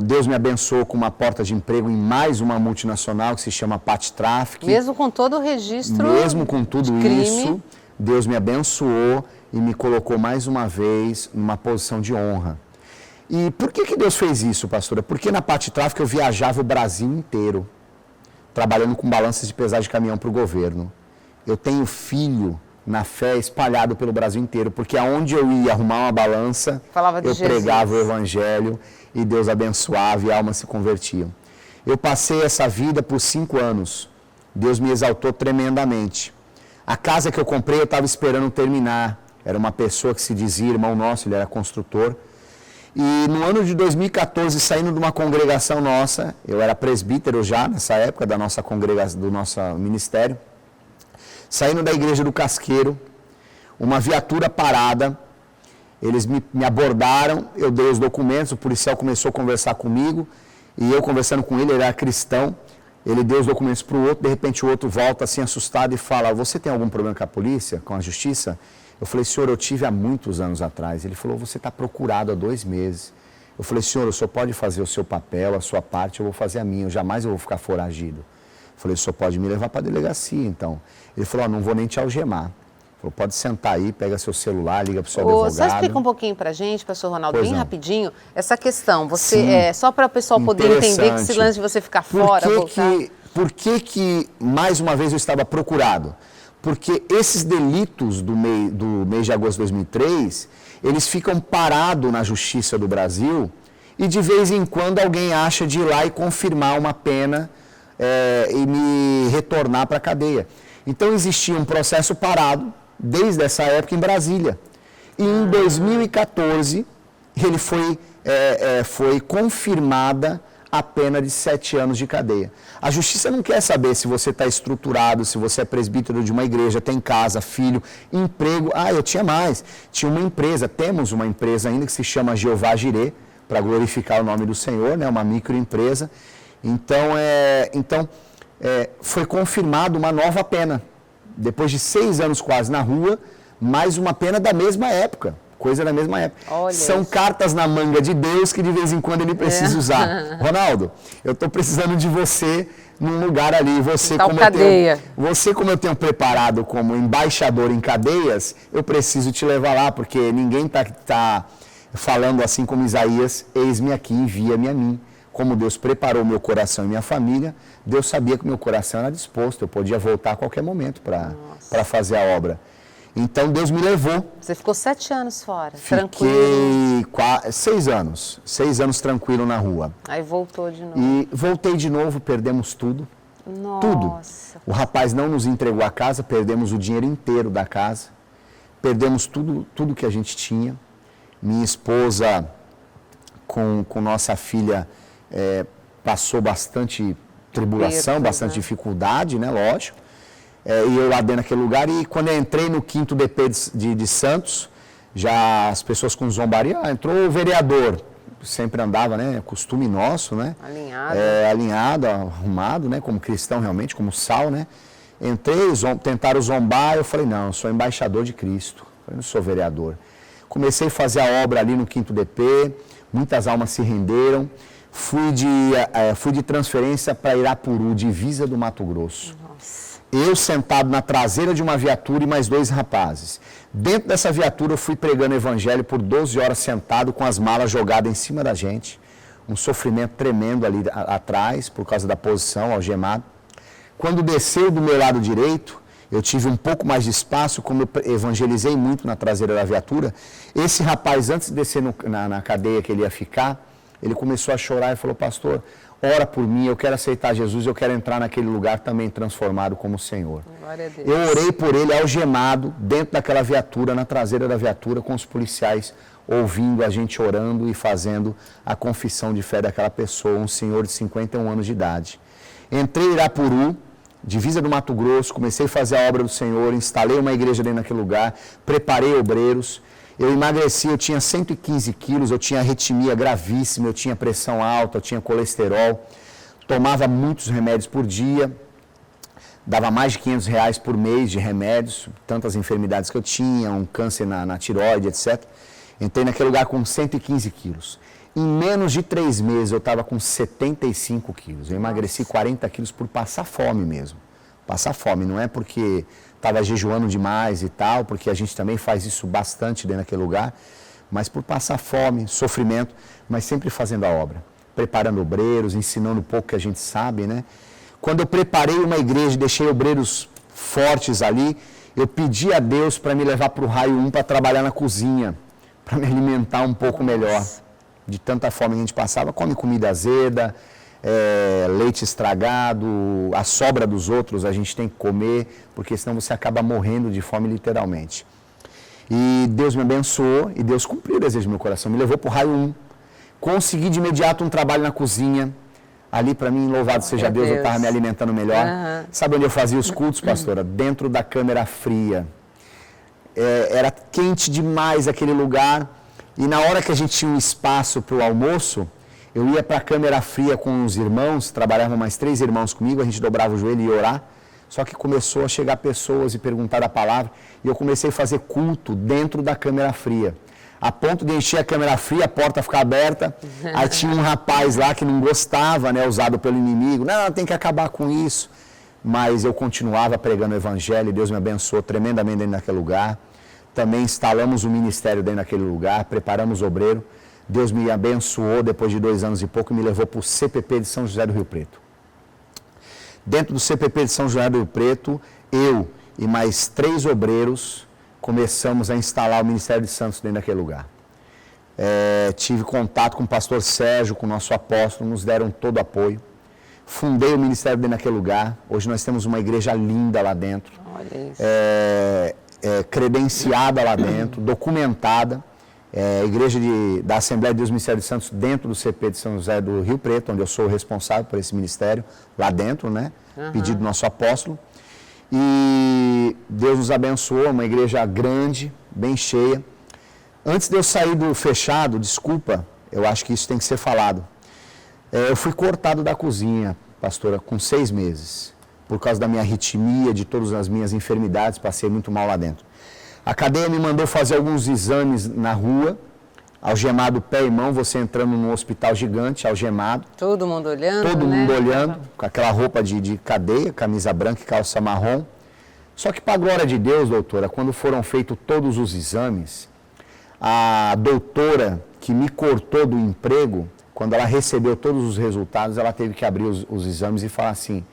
Speaker 2: Deus me abençoou com uma porta de emprego em mais uma multinacional que se chama Pat Traffic.
Speaker 1: Mesmo com todo o registro.
Speaker 2: Mesmo com tudo isso, Deus me abençoou e me colocou mais uma vez numa posição de honra. E por que Deus fez isso, pastora? Porque na Pat Traffic eu viajava o Brasil inteiro, trabalhando com balanças de pesagem de caminhão para o governo. Eu tenho filho na fé espalhado pelo Brasil inteiro, porque aonde eu ia arrumar uma balança, eu pregava o evangelho e Deus abençoava e almas se convertiam. Eu passei essa vida por 5 anos. Deus me exaltou tremendamente. A casa que eu comprei eu estava esperando terminar. Era uma pessoa que se dizia irmão nosso, ele era construtor. E no ano de 2014, saindo de uma congregação nossa, eu era presbítero já nessa época da nossa congregação, do nosso ministério, saindo da igreja do Casqueiro, uma viatura parada, eles me abordaram, eu dei os documentos, o policial começou a conversar comigo, e eu conversando com ele, ele era cristão, ele deu os documentos para o outro, de repente o outro volta assim assustado e fala, você tem algum problema com a polícia, com a justiça? Eu falei, senhor, eu tive há muitos anos atrás. Ele falou, você está procurado há 2 meses. Eu falei, senhor, o senhor pode fazer o seu papel, a sua parte, eu vou fazer a minha, eu vou ficar foragido. Eu falei, o senhor pode me levar para a delegacia, então. Ele falou, não vou nem te algemar. Ele falou, pode sentar aí, pega seu celular, liga para o seu advogado.
Speaker 1: Só explica um pouquinho para a gente, pastor Ronaldo, bem rapidinho, essa questão. Você, só para o pessoal poder entender que esse lance de você ficar fora, voltar...
Speaker 2: Por que, mais uma vez, eu estava procurado? Porque esses delitos do mês de agosto de 2003, eles ficam parados na Justiça do Brasil e de vez em quando alguém acha de ir lá e confirmar uma pena e me retornar para a cadeia. Então existia um processo parado desde essa época em Brasília. E em 2014, ele foi confirmada a pena de 7 anos de cadeia. A justiça não quer saber se você está estruturado, se você é presbítero de uma igreja, tem casa, filho, emprego. Eu tinha mais. Tinha uma empresa, temos uma empresa ainda que se chama Jeová Jirê, para glorificar o nome do Senhor, né? Uma microempresa. Então, foi confirmada uma nova pena. Depois de 6 anos quase na rua, mais uma pena da mesma época. coisa da mesma época.
Speaker 1: Olha
Speaker 2: São
Speaker 1: isso.
Speaker 2: cartas na manga de Deus que de vez em quando ele precisa usar. Ronaldo, eu estou precisando de você num lugar ali. Você, como eu tenho preparado como embaixador em cadeias, eu preciso te levar lá, porque ninguém tá falando assim como Isaías, eis-me aqui, envia-me a mim. Como Deus preparou meu coração e minha família, Deus sabia que meu coração era disposto, eu podia voltar a qualquer momento para fazer a obra. Então Deus me levou.
Speaker 1: Você ficou 7 anos fora,
Speaker 2: tranquilo? 6 anos tranquilo na rua.
Speaker 1: Aí voltou de novo.
Speaker 2: E voltei de novo, perdemos tudo.
Speaker 1: Nossa.
Speaker 2: Tudo. O rapaz não nos entregou a casa, perdemos o dinheiro inteiro da casa. Perdemos tudo que a gente tinha. Minha esposa, com nossa filha, passou bastante tribulação, bastante dificuldade, né? Lógico. E eu lá dentro daquele lugar, e quando eu entrei no 5º DP de Santos, já as pessoas com zombaria, entrou o vereador, sempre andava, né, costume nosso, né? Alinhado, arrumado, né, como cristão realmente, como sal, né? Entrei, tentaram zombar, eu falei, não, eu sou embaixador de Cristo, eu não sou vereador. Comecei a fazer a obra ali no 5º DP, muitas almas se renderam, fui de transferência para Irapuru, divisa do Mato Grosso.
Speaker 1: Nossa.
Speaker 2: Eu sentado na traseira de uma viatura e mais 2 rapazes. Dentro dessa viatura eu fui pregando o evangelho por 12 horas sentado com as malas jogadas em cima da gente. Um sofrimento tremendo ali atrás por causa da posição, algemado. Quando desceu do meu lado direito, eu tive um pouco mais de espaço, como eu evangelizei muito na traseira da viatura. Esse rapaz, antes de descer na cadeia que ele ia ficar, ele começou a chorar e falou, pastor, ora por mim, eu quero aceitar Jesus, eu quero entrar naquele lugar também transformado como o Senhor.
Speaker 1: Glória a Deus.
Speaker 2: Eu orei por ele algemado, dentro daquela viatura, na traseira da viatura, com os policiais ouvindo a gente orando e fazendo a confissão de fé daquela pessoa, um senhor de 51 anos de idade. Entrei em Irapuru, divisa do Mato Grosso, comecei a fazer a obra do Senhor, instalei uma igreja dentro daquele lugar, preparei obreiros. Eu emagreci, eu tinha 115 quilos, eu tinha arritmia gravíssima, eu tinha pressão alta, eu tinha colesterol, tomava muitos remédios por dia, dava mais de R$500 por mês de remédios, tantas enfermidades que eu tinha, um câncer na tireoide, etc. Entrei naquele lugar com 115 quilos. Em menos de 3 meses eu estava com 75 quilos, eu emagreci 40 quilos por passar fome mesmo. Passar fome, não é porque estava jejuando demais e tal, porque a gente também faz isso bastante dentro daquele lugar, mas por passar fome, sofrimento, mas sempre fazendo a obra, preparando obreiros, ensinando um pouco que a gente sabe, né? Quando eu preparei uma igreja, deixei obreiros fortes ali, eu pedi a Deus para me levar para o raio 1 para trabalhar na cozinha, para me alimentar um pouco melhor. De tanta fome que a gente passava, come comida azeda, leite estragado, a sobra dos outros a gente tem que comer, porque senão você acaba morrendo de fome literalmente. E Deus me abençoou e Deus cumpriu o desejo do meu coração, me levou para o raio 1. Consegui de imediato um trabalho na cozinha. Ali para mim, louvado seja Deus, eu estava me alimentando melhor. Sabe onde eu fazia os cultos, pastora? Dentro da câmera fria. Era quente demais aquele lugar. E na hora que a gente tinha um espaço para o almoço, eu ia para a câmera fria com os irmãos, trabalhavam mais 3 irmãos comigo, a gente dobrava o joelho e ia orar. Só que começou a chegar pessoas e perguntar a palavra, e eu comecei a fazer culto dentro da câmera fria. A ponto de encher a câmera fria, a porta ficar aberta, aí tinha um rapaz lá que não gostava, né, usado pelo inimigo, não, tem que acabar com isso. Mas eu continuava pregando o evangelho, e Deus me abençoou tremendamente dentro daquele lugar. Também instalamos o ministério dentro daquele lugar, preparamos obreiro. Deus me abençoou depois de 2 anos e pouco e me levou para o CPP de São José do Rio Preto. Dentro do CPP de São José do Rio Preto, eu e mais 3 obreiros começamos a instalar o Ministério de Santos dentro daquele lugar. Tive contato com o pastor Sérgio, com o nosso apóstolo, nos deram todo o apoio. Fundei o ministério dentro daquele lugar. Hoje nós temos uma igreja linda lá dentro.
Speaker 1: Olha isso.
Speaker 2: Credenciada lá dentro, documentada. Igreja da Assembleia de Deus Ministério de Santos dentro do CP de São José do Rio Preto, onde eu sou o responsável por esse ministério, lá dentro, né? Pedido do nosso apóstolo. E Deus nos abençoou, uma igreja grande, bem cheia. Antes de eu sair do fechado, desculpa, eu acho que isso tem que ser falado. Eu fui cortado da cozinha, pastora, com 6 meses, por causa da minha arritmia, de todas as minhas enfermidades, passei muito mal lá dentro. A cadeia me mandou fazer alguns exames na rua, algemado pé e mão, você entrando num hospital gigante, algemado.
Speaker 1: Todo mundo olhando,
Speaker 2: Todo mundo olhando, com aquela roupa de cadeia, camisa branca e calça marrom. Só que, para a glória de Deus, doutora, quando foram feitos todos os exames, a doutora que me cortou do emprego, quando ela recebeu todos os resultados, ela teve que abrir os exames e falar assim,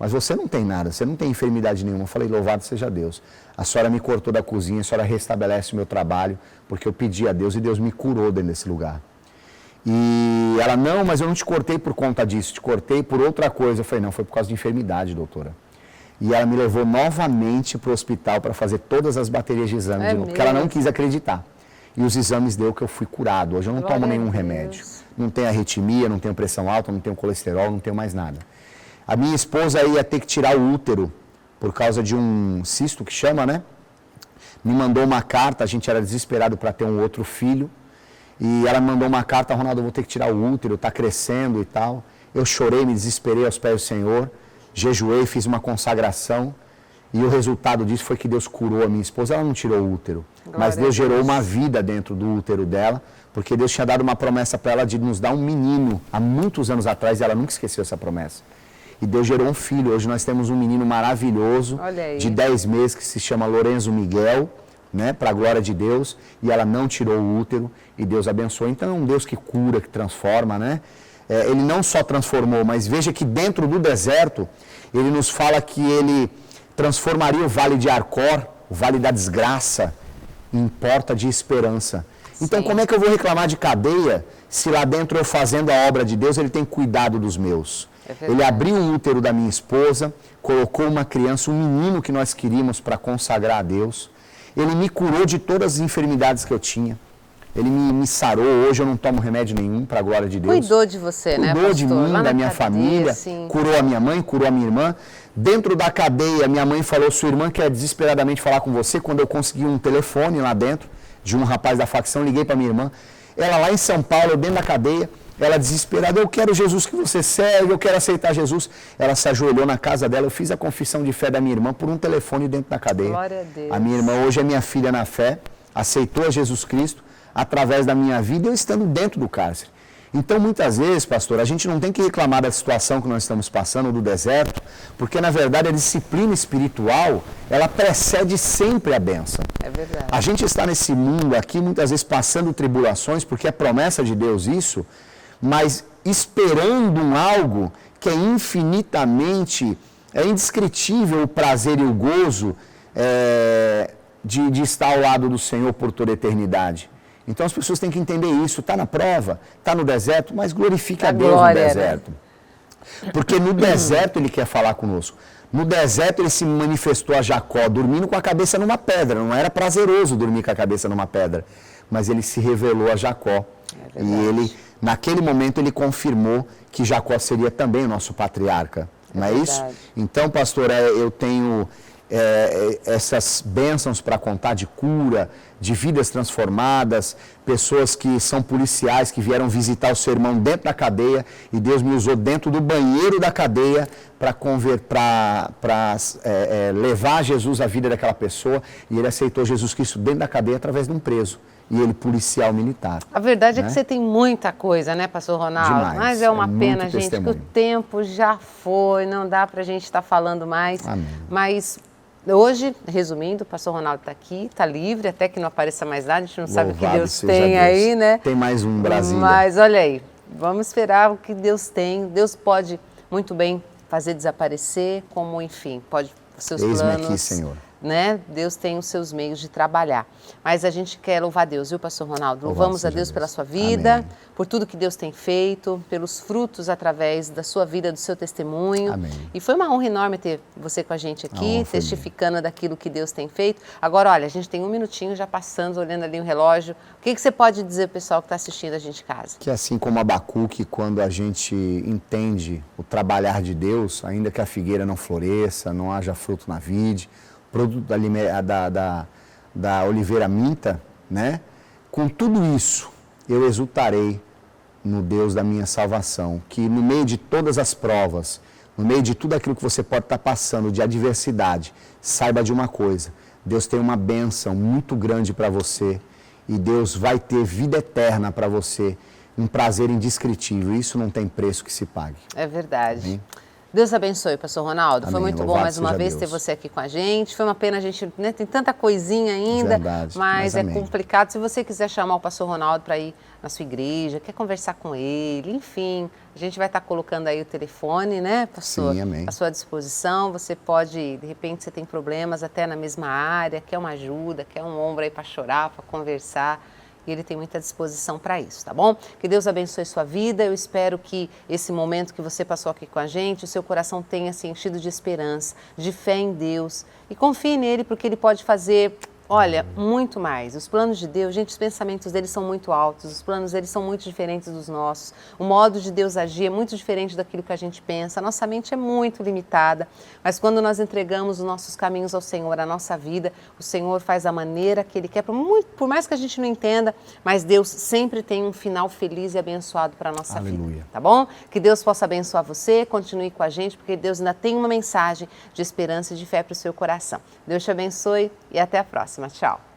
Speaker 2: mas você não tem nada, você não tem enfermidade nenhuma. Eu falei, louvado seja Deus. A senhora me cortou da cozinha, a senhora restabelece o meu trabalho, porque eu pedi a Deus e Deus me curou dentro desse lugar. E ela, não, mas eu não te cortei por conta disso, te cortei por outra coisa. Eu falei, não, foi por causa de enfermidade, doutora. E ela me levou novamente para o hospital para fazer todas as baterias de exame de novo, porque ela não quis acreditar. E os exames deu que eu fui curado. Hoje eu não tomo nenhum remédio. Não tenho arritmia, não tenho pressão alta, não tenho colesterol, não tenho mais nada. A minha esposa ia ter que tirar o útero por causa de um cisto que chama, né? Me mandou uma carta, a gente era desesperado para ter um outro filho. E ela me mandou uma carta, Ronaldo, eu vou ter que tirar o útero, está crescendo e tal. Eu chorei, me desesperei aos pés do Senhor, jejuei, fiz uma consagração. E o resultado disso foi que Deus curou a minha esposa. Ela não tirou o útero, mas Deus gerou uma vida dentro do útero dela, porque Deus tinha dado uma promessa para ela de nos dar um menino há muitos anos atrás, e ela nunca esqueceu essa promessa. E Deus gerou um filho. Hoje nós temos um menino maravilhoso, de 10 meses, que se chama Lorenzo Miguel, né, para a glória de Deus, e ela não tirou o útero, e Deus abençoou. Então é um Deus que cura, que transforma, né? Ele não só transformou, mas veja que dentro do deserto, Ele nos fala que Ele transformaria o vale de Arcor, o vale da desgraça, em porta de esperança. Então, como é que eu vou reclamar de cadeia, se lá dentro eu fazendo a obra de Deus, Ele tem cuidado dos meus? Ele abriu o útero da minha esposa, colocou uma criança, um menino que nós queríamos para consagrar a Deus. Ele me curou de todas as enfermidades que eu tinha. Ele me sarou. Hoje eu não tomo remédio nenhum, para a glória de Deus.
Speaker 1: Cuidou de você, né, pastor?
Speaker 2: Cuidou de mim, da minha família, curou a minha mãe, curou a minha irmã. Dentro da cadeia, minha mãe falou, sua irmã quer desesperadamente falar com você. Quando eu consegui um telefone lá dentro, de um rapaz da facção, liguei para minha irmã. Ela lá em São Paulo, dentro da cadeia, ela desesperada, eu quero Jesus que você segue, eu quero aceitar Jesus. Ela se ajoelhou na casa dela, eu fiz a confissão de fé da minha irmã por um telefone dentro da cadeia.
Speaker 1: Glória a Deus.
Speaker 2: A minha irmã hoje é minha filha na fé, aceitou a Jesus Cristo através da minha vida, eu estando dentro do cárcere. Então, muitas vezes, pastor, a gente não tem que reclamar da situação que nós estamos passando, do deserto, porque, na verdade, a disciplina espiritual, ela precede sempre a bênção.
Speaker 1: É verdade.
Speaker 2: A gente está nesse mundo aqui, muitas vezes, passando tribulações, porque é promessa de Deus isso, mas esperando algo que é infinitamente, é indescritível o prazer e o gozo de estar ao lado do Senhor por toda a eternidade. Então as pessoas têm que entender isso, está na prova, está no deserto, mas glorifica a Deus no deserto. Né? Porque no deserto Ele quer falar conosco. No deserto Ele se manifestou a Jacó, dormindo com a cabeça numa pedra. Não era prazeroso dormir com a cabeça numa pedra, mas Ele se revelou a Jacó. E Ele, naquele momento, Ele confirmou que Jacó seria também o nosso patriarca. Não é isso? Então, pastor, eu tenho essas bênçãos para contar de cura, de vidas transformadas, pessoas que são policiais, que vieram visitar o seu irmão dentro da cadeia, e Deus me usou dentro do banheiro da cadeia para levar Jesus à vida daquela pessoa, e ele aceitou Jesus Cristo dentro da cadeia através de um preso. E ele, policial militar.
Speaker 1: A verdade é que você tem muita coisa, né, pastor Ronaldo?
Speaker 2: Demais.
Speaker 1: Mas é uma pena, gente, que o tempo já foi, não dá para a gente estar falando mais.
Speaker 2: Amém.
Speaker 1: Mas hoje, resumindo, o pastor Ronaldo está aqui, está livre, até que não apareça mais nada, a gente não sabe o que Deus tem aí, né?
Speaker 2: Tem mais um Brasília.
Speaker 1: Mas olha aí, vamos esperar o que Deus tem. Deus pode muito bem fazer desaparecer, como, enfim, pode os seus planos.
Speaker 2: Eis-me aqui, Senhor.
Speaker 1: Né? Deus tem os seus meios de trabalhar. Mas a gente quer louvar Deus, viu, pastor Ronaldo? Louvamos a Deus pela sua vida, amém, por tudo que Deus tem feito, pelos frutos através da sua vida, do seu testemunho.
Speaker 2: Amém.
Speaker 1: E foi uma honra enorme ter você com a gente aqui, testificando daquilo que Deus tem feito. Agora, olha, a gente tem um minutinho já passando, olhando ali o relógio. O que você pode dizer, pessoal, que está assistindo a gente em casa?
Speaker 2: Que assim como Abacuque, quando a gente entende o trabalhar de Deus, ainda que a figueira não floresça, não haja fruto na vide, produto da oliveira minta, né? Com tudo isso, eu exultarei no Deus da minha salvação, que no meio de todas as provas, no meio de tudo aquilo que você pode estar passando de adversidade, saiba de uma coisa, Deus tem uma bênção muito grande para você e Deus vai ter vida eterna para você, um prazer indescritível. Isso não tem preço que se pague.
Speaker 1: É verdade.
Speaker 2: Amém?
Speaker 1: Deus abençoe, pastor Ronaldo.
Speaker 2: Amém.
Speaker 1: Foi muito bom mais uma vez ter você aqui com a gente. Foi uma pena, a gente tem tanta coisinha ainda, mas é complicado. Se você quiser chamar o pastor Ronaldo para ir na sua igreja, quer conversar com ele, enfim, a gente vai estar colocando aí o telefone, né, pastor?
Speaker 2: Sim, amém.
Speaker 1: À sua disposição. Você pode, de repente, você tem problemas até na mesma área, quer uma ajuda, quer um ombro aí para chorar, para conversar. E ele tem muita disposição para isso, tá bom? Que Deus abençoe sua vida. Eu espero que esse momento que você passou aqui com a gente, o seu coração tenha se enchido de esperança, de fé em Deus. E confie nele, porque ele pode fazer, olha, muito mais. Os planos de Deus, gente, os pensamentos dele são muito altos, os planos dele são muito diferentes dos nossos. O modo de Deus agir é muito diferente daquilo que a gente pensa. A nossa mente é muito limitada, mas quando nós entregamos os nossos caminhos ao Senhor, a nossa vida, o Senhor faz da maneira que Ele quer, por mais que a gente não entenda, mas Deus sempre tem um final feliz e abençoado para a nossa vida, tá bom? Que Deus possa abençoar você, continue com a gente, porque Deus ainda tem uma mensagem de esperança e de fé para o seu coração. Deus te abençoe e até a próxima. Tchau.